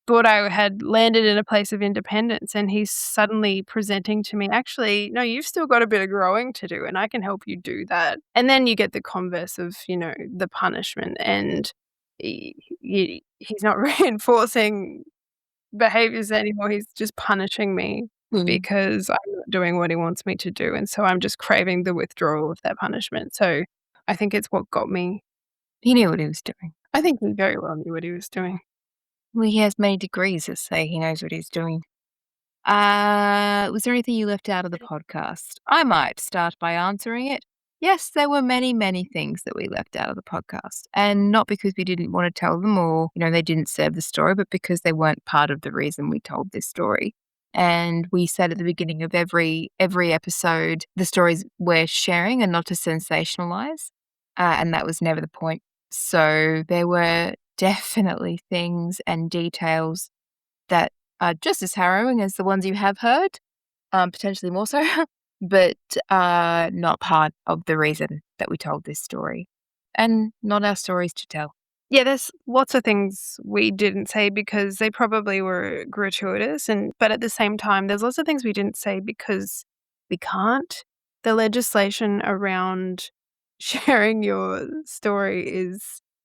thought I had landed in a place of independence, and he's suddenly presenting to me, "Actually, no, you've still got a bit of growing to do, and I can help you do that." And then you get the converse of, the punishment, and he's not reinforcing behaviors anymore, he's just punishing me Mm. because I'm not doing what he wants me to do, and so I'm just craving the withdrawal of that punishment. So I think it's what got me. He knew what he was doing. I think he very well knew what he was doing. Well, he has many degrees that say he knows what he's doing. Was there anything you left out of the podcast? I might start by answering it. Yes, there were many, many things that we left out of the podcast. And not because we didn't want to tell them or, they didn't serve the story, but because they weren't part of the reason we told this story. And we said at the beginning of every episode, the stories we're sharing and not to sensationalize. And that was never the point. So there were definitely things and details that are just as harrowing as the ones you have heard, potentially more so, but not part of the reason that we told this story and not our stories to tell. Yeah, there's lots of things we didn't say because they probably were gratuitous, but at the same time, there's lots of things we didn't say because we can't. The legislation around sharing your story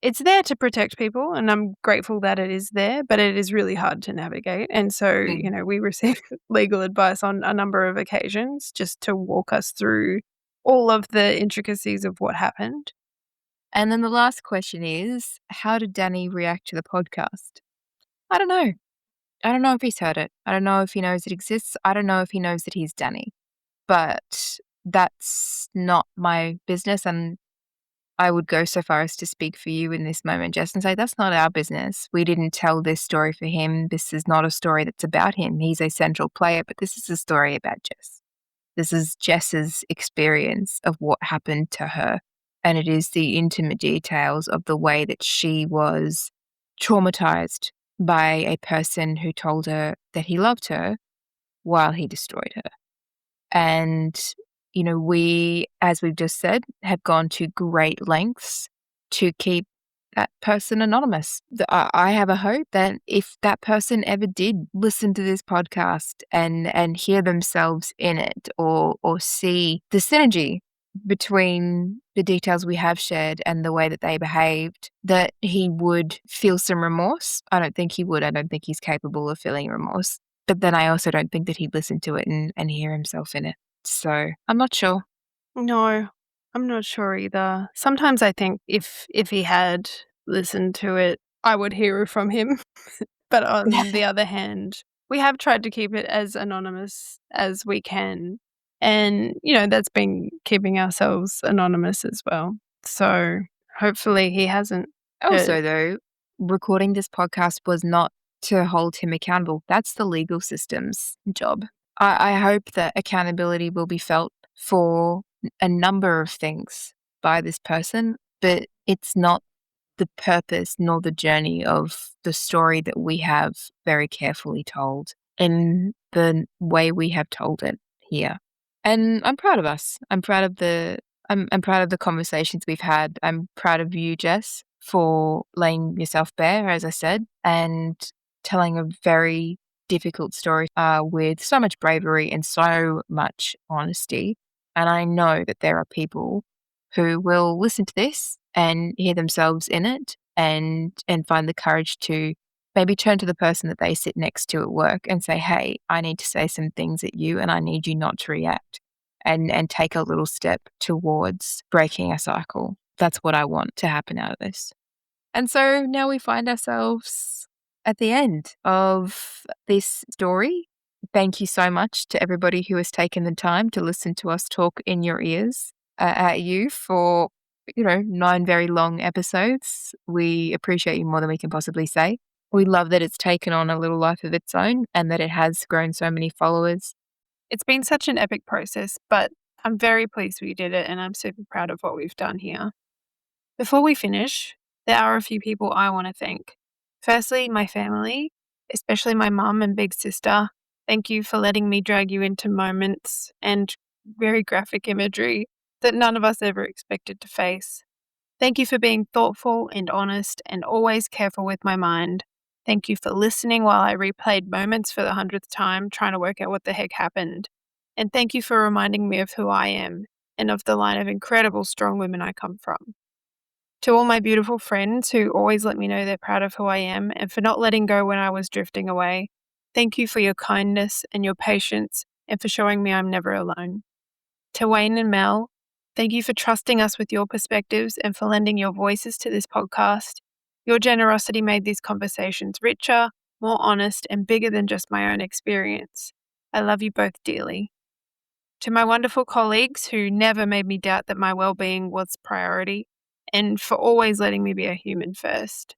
it's there to protect people, and I'm grateful that it is there, but it is really hard to navigate. And so, we received legal advice on a number of occasions just to walk us through all of the intricacies of what happened. And then the last question is, how did Danny react to the podcast? I don't know. I don't know if he's heard it. I don't know if he knows it exists. I don't know if he knows that he's Danny. But that's not my business. And I would go so far as to speak for you in this moment, Jess, and say that's not our business. We didn't tell this story for him. This is not a story that's about him. He's a central player, but this is a story about Jess. This is Jess's experience of what happened to her. And it is the intimate details of the way that she was traumatized by a person who told her that he loved her while he destroyed her. And, we, as we've just said, have gone to great lengths to keep that person anonymous. I have a hope that if that person ever did listen to this podcast and hear themselves in it or see the synergy between the details we have shared and the way that they behaved, that he would feel some remorse. I don't think he would. I don't think he's capable of feeling remorse. But then I also don't think that he'd listen to it and hear himself in it. So I'm not sure. No, I'm not sure either. Sometimes I think if he had listened to it, I would hear it from him. But on the other hand, we have tried to keep it as anonymous as we can. And, that's been keeping ourselves anonymous as well. So hopefully he hasn't. Also, though, recording this podcast was not to hold him accountable. That's the legal system's job. I hope that accountability will be felt for a number of things by this person, but it's not the purpose nor the journey of the story that we have very carefully told in the way we have told it here. And I'm proud of us. I'm proud of the conversations we've had. I'm proud of you, Jess, for laying yourself bare, as I said, and telling a very difficult story with so much bravery and so much honesty. And I know that there are people who will listen to this and hear themselves in it and find the courage to maybe turn to the person that they sit next to at work and say, hey, I need to say some things at you and I need you not to react, and take a little step towards breaking a cycle. That's what I want to happen out of this. And so now we find ourselves at the end of this story. Thank you so much to everybody who has taken the time to listen to us talk in your ears at you for 9 very long episodes. We appreciate you more than we can possibly say. We love that it's taken on a little life of its own and that it has grown so many followers. It's been such an epic process, but I'm very pleased we did it and I'm super proud of what we've done here. Before we finish, there are a few people I want to thank. Firstly, my family, especially my mum and big sister. Thank you for letting me drag you into moments and very graphic imagery that none of us ever expected to face. Thank you for being thoughtful and honest and always careful with my mind. Thank you for listening while I replayed moments for the 100th time, trying to work out what the heck happened. And thank you for reminding me of who I am and of the line of incredible, strong women I come from. To all my beautiful friends who always let me know they're proud of who I am and for not letting go when I was drifting away, thank you for your kindness and your patience and for showing me I'm never alone. To Wayne and Mel, thank you for trusting us with your perspectives and for lending your voices to this podcast. Your generosity made these conversations richer, more honest, and bigger than just my own experience. I love you both dearly. To my wonderful colleagues who never made me doubt that my well-being was priority, and for always letting me be a human first.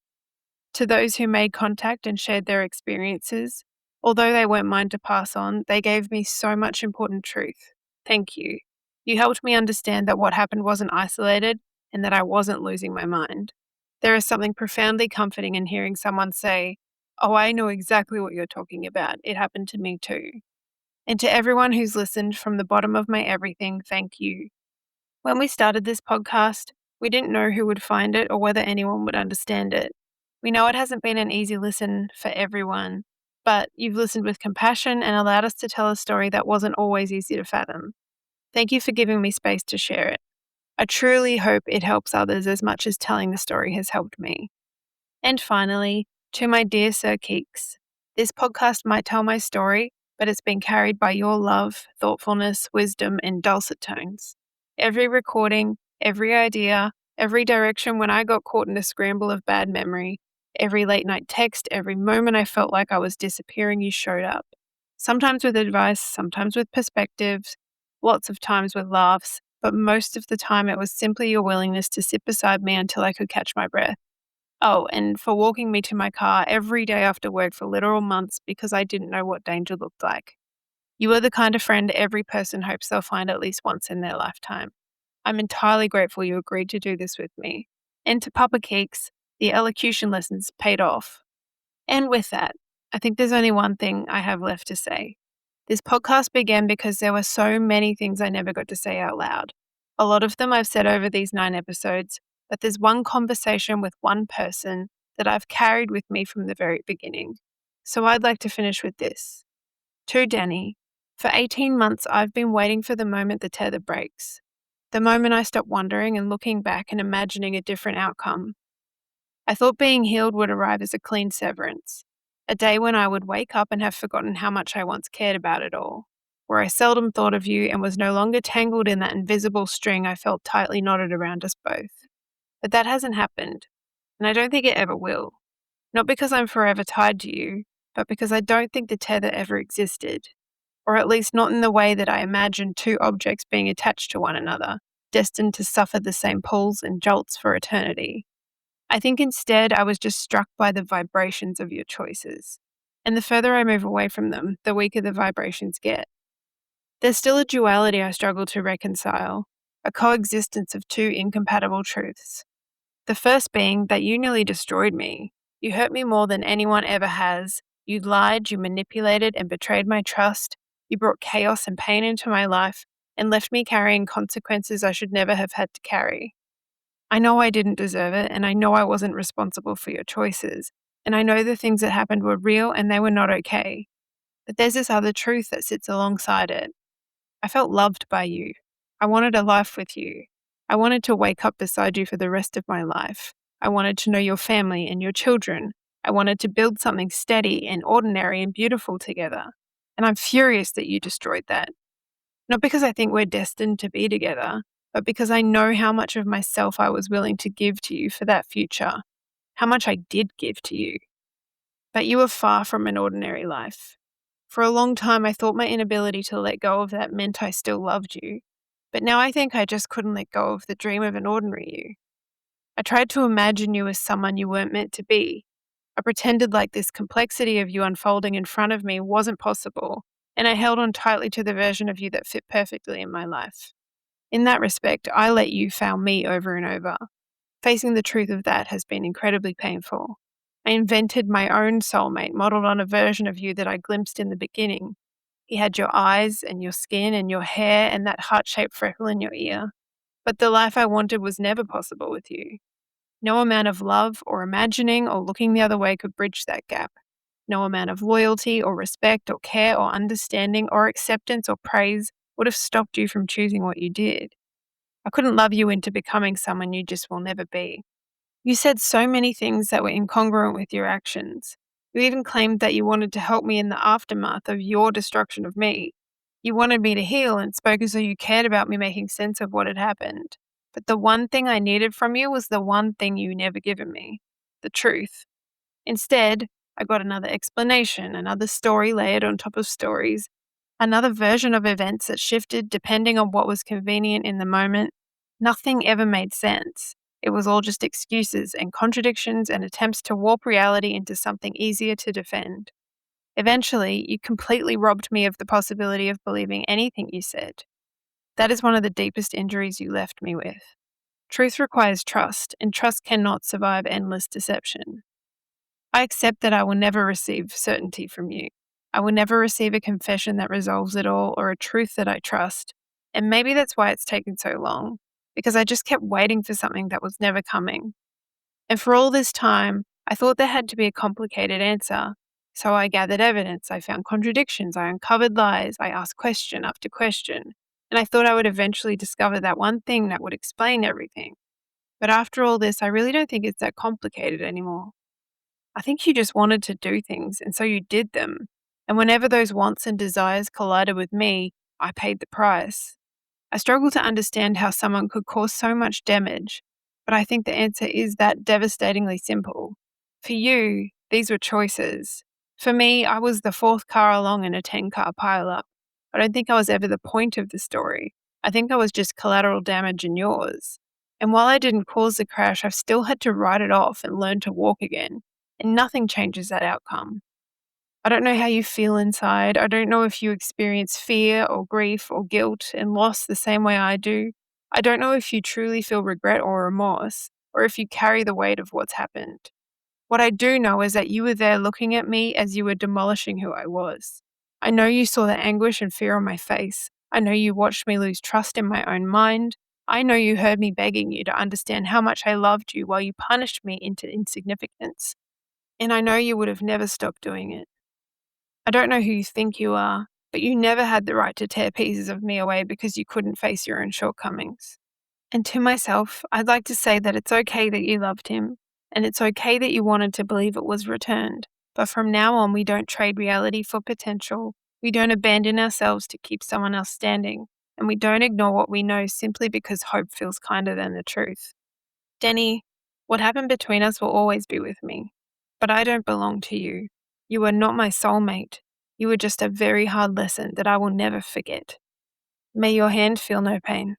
To those who made contact and shared their experiences, although they weren't mine to pass on, they gave me so much important truth. Thank you. You helped me understand that what happened wasn't isolated and that I wasn't losing my mind. There is something profoundly comforting in hearing someone say, "Oh, I know exactly what you're talking about. It happened to me too." And to everyone who's listened from the bottom of my everything, thank you. When we started this podcast, we didn't know who would find it or whether anyone would understand it. We know it hasn't been an easy listen for everyone, but you've listened with compassion and allowed us to tell a story that wasn't always easy to fathom. Thank you for giving me space to share it. I truly hope it helps others as much as telling the story has helped me. And finally, to my dear Sir Keeks, this podcast might tell my story, but it's been carried by your love, thoughtfulness, wisdom, and dulcet tones. Every recording, every idea, every direction when I got caught in a scramble of bad memory, every late night text, every moment I felt like I was disappearing, you showed up. Sometimes with advice, sometimes with perspectives, lots of times with laughs, but most of the time it was simply your willingness to sit beside me until I could catch my breath. Oh, and for walking me to my car every day after work for literal months because I didn't know what danger looked like. You are the kind of friend every person hopes they'll find at least once in their lifetime. I'm entirely grateful you agreed to do this with me. And to Papa Keeks, the elocution lessons paid off. And with that, I think there's only one thing I have left to say. This podcast began because there were so many things I never got to say out loud. A lot of them I've said over these 9 episodes, but there's one conversation with one person that I've carried with me from the very beginning. So I'd like to finish with this. To Danny, for 18 months I've been waiting for the moment the tether breaks. The moment I stop wondering and looking back and imagining a different outcome. I thought being healed would arrive as a clean severance. A day when I would wake up and have forgotten how much I once cared about it all. Where I seldom thought of you and was no longer tangled in that invisible string I felt tightly knotted around us both. But that hasn't happened, and I don't think it ever will. Not because I'm forever tied to you, but because I don't think the tether ever existed. Or at least not in the way that I imagined two objects being attached to one another, destined to suffer the same pulls and jolts for eternity. I think instead I was just struck by the vibrations of your choices. And the further I move away from them, the weaker the vibrations get. There's still a duality I struggle to reconcile, a coexistence of two incompatible truths. The first being that you nearly destroyed me. You hurt me more than anyone ever has. You lied, you manipulated and betrayed my trust. You brought chaos and pain into my life and left me carrying consequences I should never have had to carry. I know I didn't deserve it, and I know I wasn't responsible for your choices, and I know the things that happened were real and they were not okay. But there's this other truth that sits alongside it. I felt loved by you. I wanted a life with you. I wanted to wake up beside you for the rest of my life. I wanted to know your family and your children. I wanted to build something steady and ordinary and beautiful together. And I'm furious that you destroyed that. Not because I think we're destined to be together, but because I know how much of myself I was willing to give to you for that future, how much I did give to you. But you were far from an ordinary life. For a long time, I thought my inability to let go of that meant I still loved you. But now I think I just couldn't let go of the dream of an ordinary you. I tried to imagine you as someone you weren't meant to be. I pretended like this complexity of you unfolding in front of me wasn't possible, and I held on tightly to the version of you that fit perfectly in my life. In that respect, I let you fail me over and over. Facing the truth of that has been incredibly painful. I invented my own soulmate, modeled on a version of you that I glimpsed in the beginning. He had your eyes and your skin and your hair and that heart-shaped freckle in your ear. But the life I wanted was never possible with you. No amount of love or imagining or looking the other way could bridge that gap. No amount of loyalty or respect or care or understanding or acceptance or praise would have stopped you from choosing what you did. I couldn't love you into becoming someone you just will never be. You said so many things that were incongruent with your actions. You even claimed that you wanted to help me in the aftermath of your destruction of me. You wanted me to heal and spoke as though you cared about me making sense of what had happened. But the one thing I needed from you was the one thing you never given me: the truth. Instead, I got another explanation, another story layered on top of stories, another version of events that shifted depending on what was convenient in the moment. Nothing ever made sense. It was all just excuses and contradictions and attempts to warp reality into something easier to defend. Eventually, you completely robbed me of the possibility of believing anything you said. That is one of the deepest injuries you left me with. Truth requires trust, and trust cannot survive endless deception. I accept that I will never receive certainty from you. I will never receive a confession that resolves it all or a truth that I trust. And maybe that's why it's taken so long, because I just kept waiting for something that was never coming. And for all this time, I thought there had to be a complicated answer. So I gathered evidence, I found contradictions, I uncovered lies, I asked question after question, and I thought I would eventually discover that one thing that would explain everything. But after all this, I really don't think it's that complicated anymore. I think you just wanted to do things, and so you did them. And whenever those wants and desires collided with me, I paid the price. I struggle to understand how someone could cause so much damage, but I think the answer is that devastatingly simple. For you, these were choices. For me, I was the fourth car along in a 10-car pileup. I don't think I was ever the point of the story. I think I was just collateral damage in yours. And while I didn't cause the crash, I've still had to write it off and learn to walk again. And nothing changes that outcome. I don't know how you feel inside. I don't know if you experience fear or grief or guilt and loss the same way I do. I don't know if you truly feel regret or remorse, or if you carry the weight of what's happened. What I do know is that you were there looking at me as you were demolishing who I was. I know you saw the anguish and fear on my face. I know you watched me lose trust in my own mind. I know you heard me begging you to understand how much I loved you while you punished me into insignificance. And I know you would have never stopped doing it. I don't know who you think you are, but you never had the right to tear pieces of me away because you couldn't face your own shortcomings. And to myself, I'd like to say that it's okay that you loved him, and it's okay that you wanted to believe it was returned. But from now on, we don't trade reality for potential. We don't abandon ourselves to keep someone else standing, and we don't ignore what we know simply because hope feels kinder than the truth. Denny, what happened between us will always be with me, but I don't belong to you. You are not my soulmate. You were just a very hard lesson that I will never forget. May your hand feel no pain.